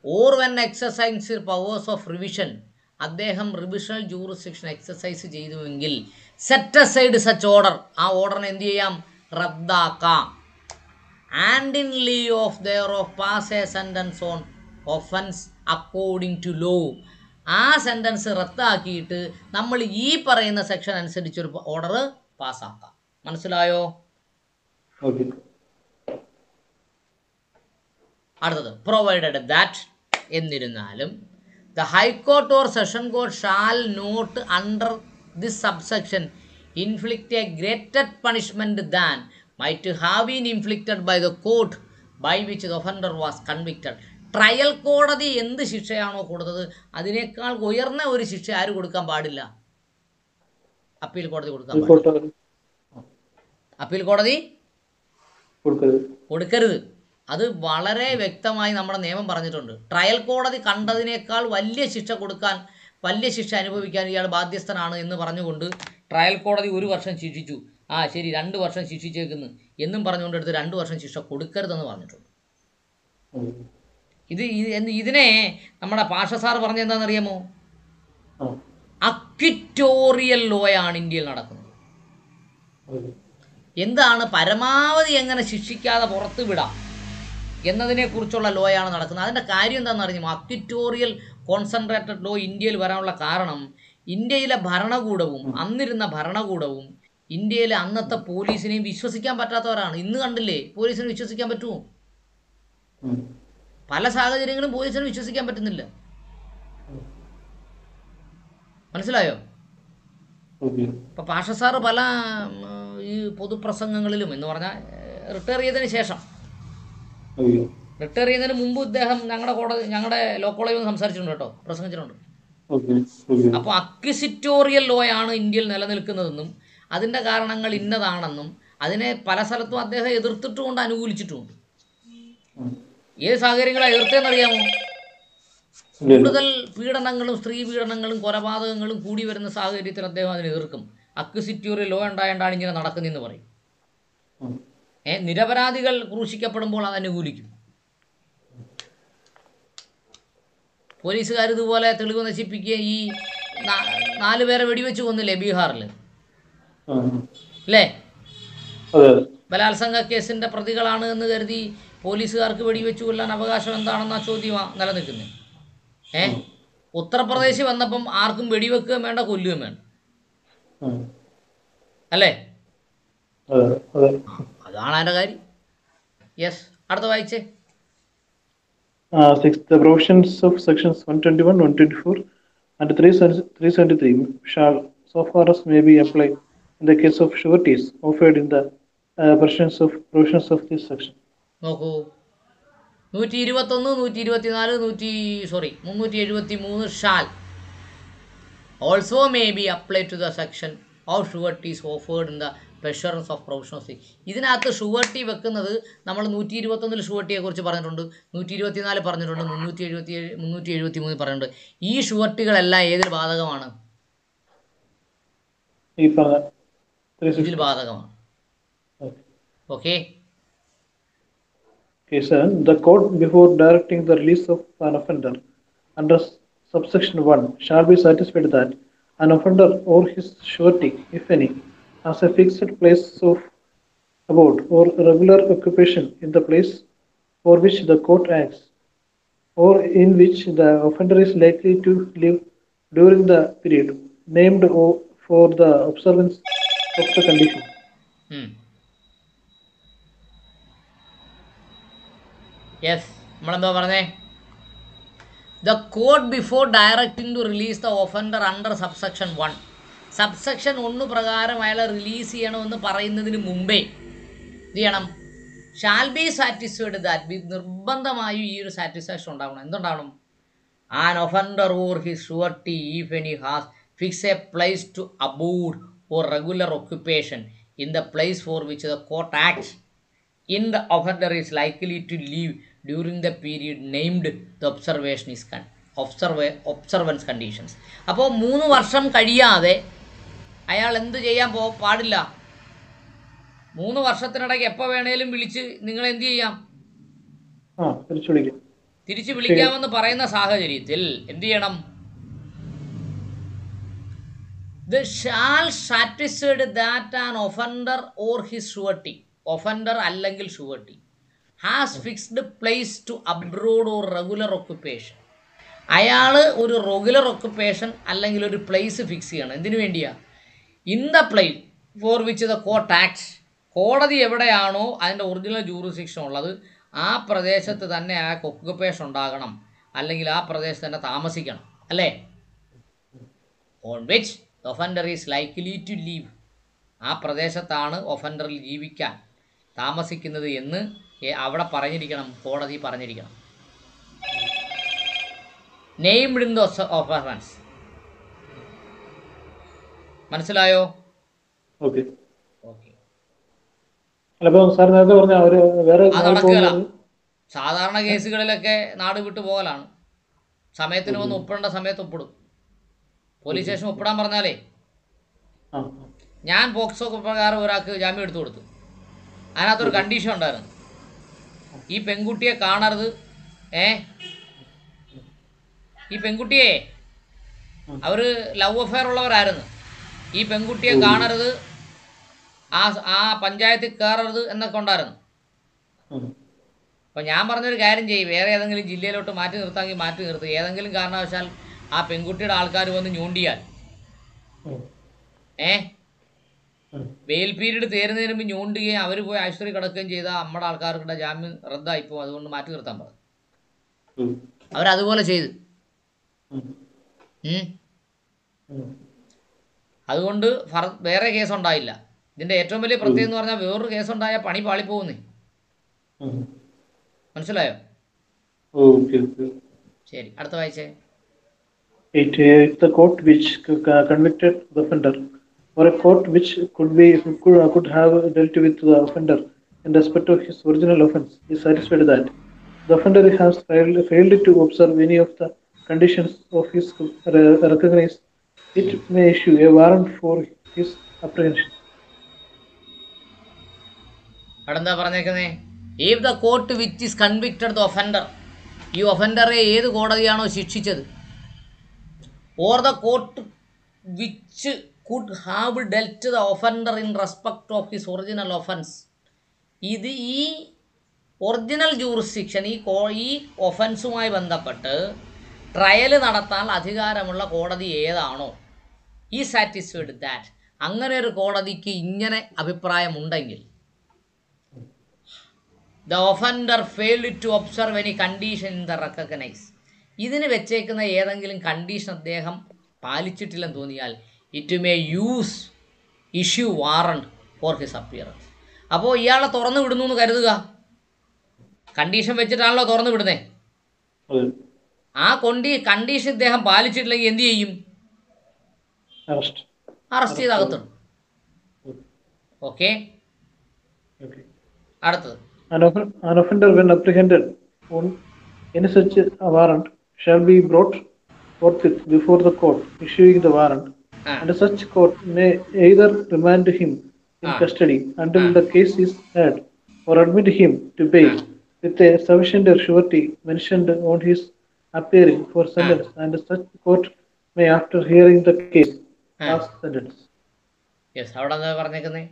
or when exercise powers of revision, അദ്ദേഹം റിവിഷണൽ ജൂറിസ്ഡിക്ഷൻ എക്സസൈസ് ചെയ്തുവെങ്കിൽ, സെറ്റ് അസൈഡ് സച്ച് ഓർഡർ, ആ ഓർഡറിനെ എന്ത് ചെയ്യാം? റദ്ദാക്കാം. And in lieu of there of pass a sentence on offence according to law, ആ സെൻറ്റൻസ് റദ്ദാക്കിയിട്ട് നമ്മൾ ഈ പറയുന്ന സെക്ഷൻ അനുസരിച്ചൊരു ഓർഡർ പാസ്സാക്കാം. മനസ്സിലായോ? അടുത്തത് പ്രൊവൈഡഡ് ദാറ്റ്, എന്നിരുന്നാലും the High Court or Session Court shall not under this subsection inflict a greater punishment than might have been inflicted by the court by which the offender was convicted. Trial കോടതി എന്ത് ശിക്ഷയാണോ കൊടുത്തത് അതിനേക്കാൾ ഉയർന്ന ഒരു ശിക്ഷ ആര് കൊടുക്കാൻ പാടില്ല? അപ്പീൽ കോടതി കൊടുക്കാൻ പാടില്ല. അപ്പീൽ കോടതി കൊടുക്കരുത്. അത് വളരെ വ്യക്തമായി നമ്മുടെ നിയമം പറഞ്ഞിട്ടുണ്ട്. ട്രയൽ കോടതി കണ്ടതിനേക്കാൾ വലിയ ശിക്ഷ കൊടുക്കാൻ, വലിയ ശിക്ഷ അനുഭവിക്കാൻ ഇയാൾ ബാധ്യസ്ഥനാണ് എന്ന് പറഞ്ഞുകൊണ്ട് ട്രയൽ കോടതി 1 വർഷം ശിക്ഷിച്ചു. ശരി 2 വർഷം ശിക്ഷിച്ചേക്കുന്നു എന്നും പറഞ്ഞുകൊണ്ട് എടുത്ത് 2 വർഷം ശിക്ഷ കൊടുക്കരുതെന്ന് പറഞ്ഞിട്ടുണ്ട്. ഇതിനെ നമ്മുടെ പാഷ സാർ പറഞ്ഞെന്താണെന്നറിയാമോ? അക്വിറ്റോറിയൽ ലോ ആണ് ഇന്ത്യയിൽ നടക്കുന്നത്. എന്താണ് പരമാവധി എങ്ങനെ ശിക്ഷിക്കാതെ പുറത്തു വിടാം എന്നതിനെക്കുറിച്ചുള്ള ലോയാണ് നടക്കുന്നത്. അതിൻ്റെ കാര്യം എന്താണെന്ന് അറിയുമോ? അക്വിറ്റോറിയൽ കോൺസെൻട്രേറ്റഡ് ലോ ഇന്ത്യയിൽ വരാനുള്ള കാരണം ഇന്ത്യയിലെ ഭരണകൂടവും അന്നിരുന്ന ഭരണകൂടവും ഇന്ത്യയിലെ അന്നത്തെ പോലീസിനെയും വിശ്വസിക്കാൻ പറ്റാത്തവരാണ്. ഇന്ന് കണ്ടില്ലേ പോലീസിനെ വിശ്വസിക്കാൻ പറ്റുമോ? പല സാഹചര്യങ്ങളും പോലീസിനെ വിശ്വസിക്കാൻ പറ്റുന്നില്ല. മനസ്സിലായോ? ഇപ്പം പാഷ സാറ് പല ഈ പൊതുപ്രസംഗങ്ങളിലും എന്ന് പറഞ്ഞാൽ റിട്ടയർ ചെയ്തതിന് ശേഷം, റിട്ടയർ ചെയ്യുന്നതിന് മുമ്പ് ഇദ്ദേഹം ഞങ്ങളുടെ ലോ കോളേജിൽ സംസാരിച്ചിട്ടുണ്ട് കേട്ടോ, പ്രസംഗിച്ചിട്ടുണ്ട്. അപ്പോൾ അക്വിസിറ്റോറിയൽ ലോ ആണ് ഇന്ത്യയിൽ നിലനിൽക്കുന്നതെന്നും അതിൻ്റെ കാരണങ്ങൾ ഇന്നതാണെന്നും അതിനെ പല സ്ഥലത്തും അദ്ദേഹം എതിർത്തിട്ടുമുണ്ട്, അനുകൂലിച്ചിട്ടുമുണ്ട്. ഏത് സാഹചര്യങ്ങളാണ് എതിർത്തതെന്നറിയാമോ? കൂടുതൽ പീഡനങ്ങളും സ്ത്രീ പീഡനങ്ങളും കൊലപാതകങ്ങളും കൂടി വരുന്ന സാഹചര്യത്തിൽ അദ്ദേഹം അതിനെ എതിർക്കും. അക്വിസിറ്റോറിയൽ ലോ ഉണ്ടായതാണ് ഇങ്ങനെ നടക്കുന്നതെന്ന് പറയും. നിരപരാധികൾ ക്രൂശിക്കപ്പെടുമ്പോൾ അത് അനുകൂലിക്കും. പോലീസുകാർ ഇതുപോലെ തെളിവ് നശിപ്പിക്കുകയും ഈ 4 പേരെ വെടിവെച്ച് കൊന്നില്ലേ ബീഹാറിൽ, അല്ലേ? ബലാത്സംഗ കേസിന്റെ പ്രതികളാണ് എന്ന് കരുതി പോലീസുകാർക്ക് വെടിവെച്ച് കൊല്ലാൻ അവകാശം എന്താണെന്ന ചോദ്യമാണ് നിലനിൽക്കുന്നത്. ഉത്തർപ്രദേശിൽ വന്നപ്പം ആർക്കും വെടിവെക്കുകയും വേണ്ട, കൊല്ലുകയും വേണ്ട, അല്ലേ? അതാണ് അതിൻ്റെ കാര്യം. യെസ്, അടുത്ത വായിച്ചേ. The provisions of sections 121, 124 and 373 shall so far as may be applied in the case of sureties offered in the provisions of this section. നോക്കൂ, 121, 124, 373 shall also may be applied to the section of sureties offered in the pressures of provisional C. ഇതിനകത്ത് surety വെക്കുന്നത് നമ്മൾ 121 ഷുവർട്ടിയെ കുറിച്ച് പറഞ്ഞിട്ടുണ്ട്, 124 പറഞ്ഞിട്ടുണ്ട്, 373 പറഞ്ഞിട്ടുണ്ട്. ഈ ഷുവർട്ടികളെല്ലാം ഏതിൽ ബാധകമാണ്? ഇതിൽ ബാധകമാണ്. Okay. The court before directing the release of an offender under subsection 1 shall be satisfied that an offender or his surety, if any, has a fixed place of abode or regular occupation in the place for which the court acts, or in which the offender is likely to live during the period named for the observance of the condition. Yes, നമ്മളെന്താ പറഞ്ഞേ? The court before directing to release the offender under subsection 1, subsection 1 പ്രകാരം അയാളെ release ചെയ്യണമെന്ന് പറയുന്നതിന് മുമ്പേ എന്ത് ചെയ്യണം? Shall be satisfied that, നിർബന്ധമായും ഈ ഒരു സാറ്റിസ്ഫാക്ഷൻ ഉണ്ടാവണം. എന്തുണ്ടാവണം? An offender or his surety if any has fix a place to abode or regular occupation in the place for which the court acts in the offender is likely to leave during the period named the observation is observance conditions. അപ്പോൾ 3 വർഷം കഴിയാതെ അയാൾ എന്ത് ചെയ്യാൻ പാടില്ല? 3 വർഷത്തിനിടയ്ക്ക് എപ്പോൾ വേണേലും വിളിച്ച് നിങ്ങൾ എന്ത് ചെയ്യാം? തിരിച്ചു വിളിക്കാമെന്ന് പറയുന്ന സാഹചര്യത്തിൽ എന്ത് ചെയ്യണം? The shall satisfied that an offender or his surety, offender അല്ലെങ്കിൽ surety, has fixed place to abroad or regular occupation. അയാൾ ഒരു റെഗുലർ ഓക്യുപ്പേഷൻ അല്ലെങ്കിൽ ഒരു പ്ലേസ് ഫിക്സ് ചെയ്യണം. എന്തിനു വേണ്ടിയാ? In the place for which the court acts, കോടതി എവിടെയാണോ അതിൻ്റെ ഒറിജിനൽ ജൂറിസ്ഡിക്ഷൻ ഉള്ളത് ആ പ്രദേശത്ത് തന്നെ ആ ഓക്യുപ്പേഷൻ ഉണ്ടാകണം, അല്ലെങ്കിൽ ആ പ്രദേശത്ത് തന്നെ താമസിക്കണം, അല്ലേ? On which the offender is likely to live, ആ പ്രദേശത്താണ് ഒഫൻഡറിൽ ജീവിക്കാൻ താമസിക്കുന്നത് എന്ന് അവിടെ പറഞ്ഞിരിക്കണം, കോടതി പറഞ്ഞിരിക്കണം. named in the offense. മനസ്സിലായോ? ഓക്കെ. ഓക്കെ, അപ്പോൾ സാർ നേരത്തെ പറഞ്ഞ അവര് വേറെ അത് നടക്കുകയില്ല. സാധാരണ കേസുകളിലൊക്കെ നാട് വിട്ടു പോകലാണ്. സമയത്തിന് വന്ന് ഒപ്പിടേണ്ട സമയത്ത് ഒപ്പിടും. പോലീസ് സ്റ്റേഷൻ ഒപ്പിടാൻ പറഞ്ഞാലേ, ഞാൻ പോക്സോ പ്രകാരം ഒരാൾക്ക് ജാമ്യം എടുത്തു കൊടുത്തു. അതിനകത്തൊരു കണ്ടീഷൻ ഉണ്ടായിരുന്നു, ഈ പെൺകുട്ടിയെ കാണരുത്. ഈ പെൺകുട്ടിയെ അവർ ലവ് അഫെയർ ഉള്ളവരായിരുന്നു. ഈ പെൺകുട്ടിയെ കാണരുത്, ആ പഞ്ചായത്തിൽ കയറരുത് എന്നൊക്കെ ഉണ്ടായിരുന്നു. അപ്പോൾ ഞാൻ പറഞ്ഞൊരു കാര്യം ചെയ്യും, വേറെ ഏതെങ്കിലും ജില്ലയിലോട്ട് മാറ്റി നിർത്താമെങ്കിൽ മാറ്റി നിർത്തുക. ഏതെങ്കിലും കാരണവശാൽ ആ പെൺകുട്ടിയുടെ ആൾക്കാർ വന്ന് ഞൂണ്ടിയാൽ, ബെയിൽ പീരീഡ് തീരുന്നതിന് മുമ്പ് ഞൂണ്ടുകയും അവർ പോയി ആശുപത്രി കിടക്കുകയും ചെയ്താൽ നമ്മുടെ ആൾക്കാർക്കുടെ ജാമ്യം റദ്ദായിപ്പോൾ, അതുകൊണ്ട് മാറ്റി നിർത്താൻ പറഞ്ഞു. അവരതുപോലെ ചെയ്തു. അതുകൊണ്ട് വേറെ കേസുണ്ടായില്ല. ഇതിൻ്റെ ഏറ്റവും വലിയ പ്രത്യേകത എന്ന് പറഞ്ഞാൽ, വേറൊരു കേസുണ്ടായാൽ പണി പാളിപ്പോകുന്നേ. മനസ്സിലായോ? ശരി, അടുത്ത വായിച്ചേ. If the court which convicted the offender, or a court which could have dealt with the offender in respect of his original offence, is satisfied that the offender has failed to observe any of the conditions of his recognized, it may issue a warrant for his apprehension. അതെന്താ പറഞ്ഞേക്കുന്നേ? If the court which is convicted the offender, ഈ ഒഫൻഡറെ ഏത് കോടതിയാണോ ശിക്ഷിച്ചത്, or the court which could have dealt the offender in respect of his original offence, ഇത് ഈ original jurisdiction, ഈ ഒഫൻസുമായി ബന്ധപ്പെട്ട് ട്രയൽ നടത്താൻ അധികാരമുള്ള കോടതി ഏതാണോ, ഈ സാറ്റിസ്ഫൈഡ് ദാറ്റ്, അങ്ങനെ ഒരു കോടതിക്ക് ഇങ്ങനെ അഭിപ്രായമുണ്ടെങ്കിൽ, the offender failed to observe any condition in the recognise, ഇതിന് വെച്ചേക്കുന്ന ഏതെങ്കിലും കണ്ടീഷൻ അദ്ദേഹം പാലിച്ചിട്ടില്ലെന്ന് തോന്നിയാൽ, it may issue warrant for his appearance. അപ്പോൾ ഇയാളെ തുറന്നു വിടുന്നു എന്ന് കരുതുക, കണ്ടീഷൻ വെച്ചിട്ടാണല്ലോ തുറന്നു വിടുന്നേ. ആ കണ്ടീഷൻ ഇദ്ദേഹം പാലിച്ചിട്ടില്ലെങ്കിൽ എന്ത് ചെയ്യും? അറസ്റ്റ് ചെയ്ത് അകത്തിടും. ഓക്കെ, അടുത്തത്. An offender, when apprehended on any such a warrant, shall be brought forthwith before the court issuing the warrant, and such court may either remand him in custody until the case is heard, or admit him to bail with a sufficient surety mentioned on his appearing for sentence, and such court may, after hearing the case, pass sentence. Yes, അവിടെ എന്താ പറഞ്ഞേക്കുന്നേ?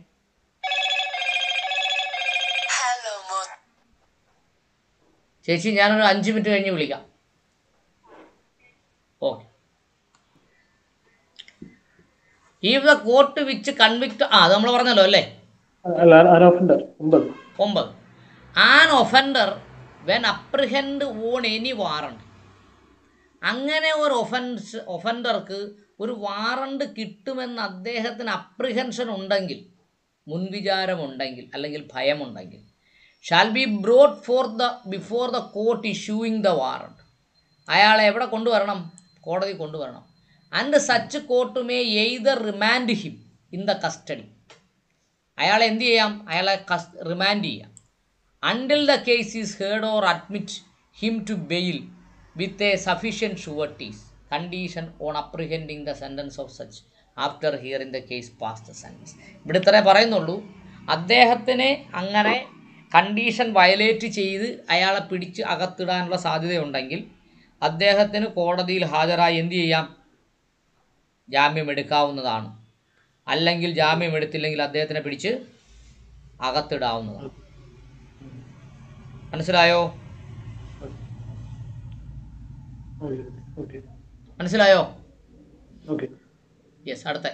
ചേച്ചി, ഞാനൊരു 5 minute കഴിഞ്ഞ് വിളിക്കാം. Okay. If the court which convict, അത് നമ്മൾ പറഞ്ഞല്ലോ അല്ലേ, 9. An offender when apprehend on any warrant, അങ്ങനെ ഒരു ഒഫൻഡർക്ക് ഒരു വാറണ്ട് കിട്ടുമെന്ന് അദ്ദേഹത്തിന് അപ്രിഹെൻഷൻ ഉണ്ടെങ്കിൽ, മുൻവിചാരമുണ്ടെങ്കിൽ അല്ലെങ്കിൽ ഭയമുണ്ടെങ്കിൽ, shall be brought before the court issuing the warrant, അയാളെ എവിടെ കൊണ്ടുവരണം? കോടതി കൊണ്ടുവരണം. And such court may either remand him in the custody, അയാളെ എന്ത് ചെയ്യാം? അയാളെ റിമാൻഡ് ചെയ്യാം. Until the case is heard or admit him to bail with a sufficient sureties condition on apprehending the sentence of such after hearing the case pass the sentence. ഇവിടെ ഇത്രേ പറയുന്നുള്ളൂ. അദ്ദേഹത്തിന് അങ്ങനെ കണ്ടീഷൻ വയലേറ്റ് ചെയ്ത് അയാളെ പിടിച്ച് അകത്തിടാനുള്ള സാധ്യതയുണ്ടെങ്കിൽ അദ്ദേഹത്തിന് കോടതിയിൽ ഹാജരായി എന്ത് ചെയ്യാം? ജാമ്യം എടുക്കാവുന്നതാണ്. അല്ലെങ്കിൽ ജാമ്യം എടുത്തില്ലെങ്കിൽ അദ്ദേഹത്തിനെ പിടിച്ച് അകത്തിടാവുന്നതാണ്. മനസ്സിലായോ? മനസ്സിലായോ? യെസ്, അടുത്ത.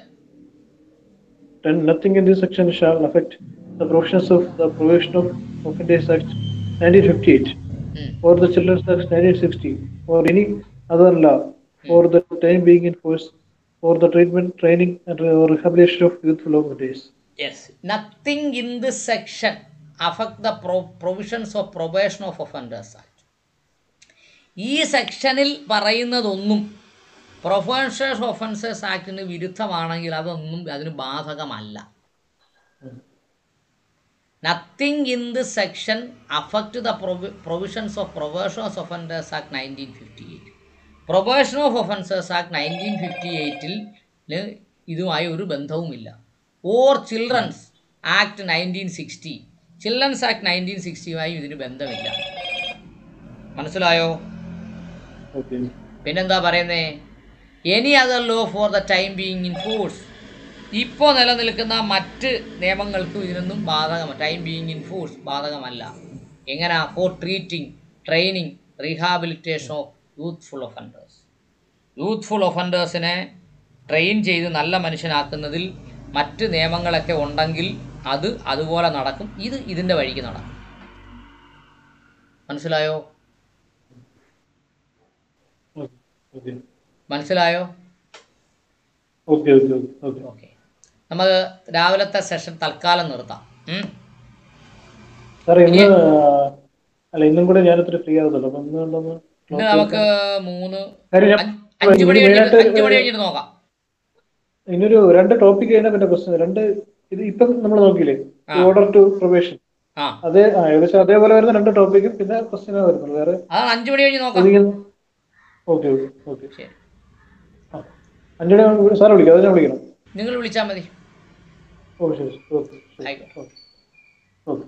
Nothing in this section shall affect the provisions of the Provision of Offenders Act 1958 or the Children's Act 1960 or any other law for the time being in force for the treatment, training and or rehabilitation of youthful offenders. Yes, nothing in this section affect the provisions of Probation of Offenders Act. ഈ സെക്ഷനിൽ പറയുന്നതൊന്നും professional ഒഫൻസേഴ്സ് ആക്ടിന് വിരുദ്ധമാണെങ്കിൽ അതൊന്നും അതിന് ബാധകമല്ല. Nothing in this section affect the provisions of probational offenders act 1958. Probation of offenders act 1958 ഇതുമായി ഒരു ബന്ധവുമില്ല. Or children's act 1960, children's act 1960യുമായി ഇതിന് ബന്ധമില്ല. മനസ്സിലായോ? പിന്നെന്താ പറയുന്നേ? Any other law for the time being in force. ഇപ്പോൾ നിലനിൽക്കുന്ന മറ്റ് നിയമങ്ങൾക്കും ഇതിനൊന്നും ബാധകമല്ല. ടൈം ബീയിങ് ഇൻ ഫോഴ്സ് ബാധകമല്ല. എങ്ങനെ? For treating, training, rehabilitation of youthful offenders. Youthful ഒഫൻഡേഴ്സിനെ ട്രെയിൻ ചെയ്ത് നല്ല മനുഷ്യനാക്കുന്നതിൽ മറ്റ് നിയമങ്ങളൊക്കെ ഉണ്ടെങ്കിൽ അത് അതുപോലെ നടക്കും. ഇത് ഇതിൻ്റെ വഴിക്ക് നടക്കും. മനസ്സിലായോ? മനസ്സിലായോ? ഓക്കെ. നമുക്ക് രാവിലത്തെ സെഷൻ തൽക്കാലം നിർത്താം. ഇന്നും കൂടെ ഞാനത്ര ഫ്രീ ആവുന്നുള്ളൂ. ഇന്ന് നമുക്ക് 5 മണി കഴിഞ്ഞിട്ട് നോക്കാം. ഇന്നൊരു 2 ടോപ്പിക് കഴിഞ്ഞാൽ പിന്നെ പ്രശ്നം. 2 ഇത് ഇപ്പം നമ്മൾ നോക്കിയില്ലേ, ഓർഡർ ടു പ്രൊബേഷൻ, അതേ ഏകദേശം അതേപോലെ വരുന്ന 2 ടോപ്പിക്കും പിന്നെ ക്വസ്റ്റ്യനാണ് വരുന്നത്. വേറെ 5 മണി കഴിഞ്ഞ് നോക്കാം. ഓക്കെ ഓക്കെ ശരി. 5 മണി സാറെ വിളിക്കാം, അതിനെ വിളിക്കണം. നിങ്ങൾ വിളിച്ചാൽ മതി. ഓ ശരി. Okay okay.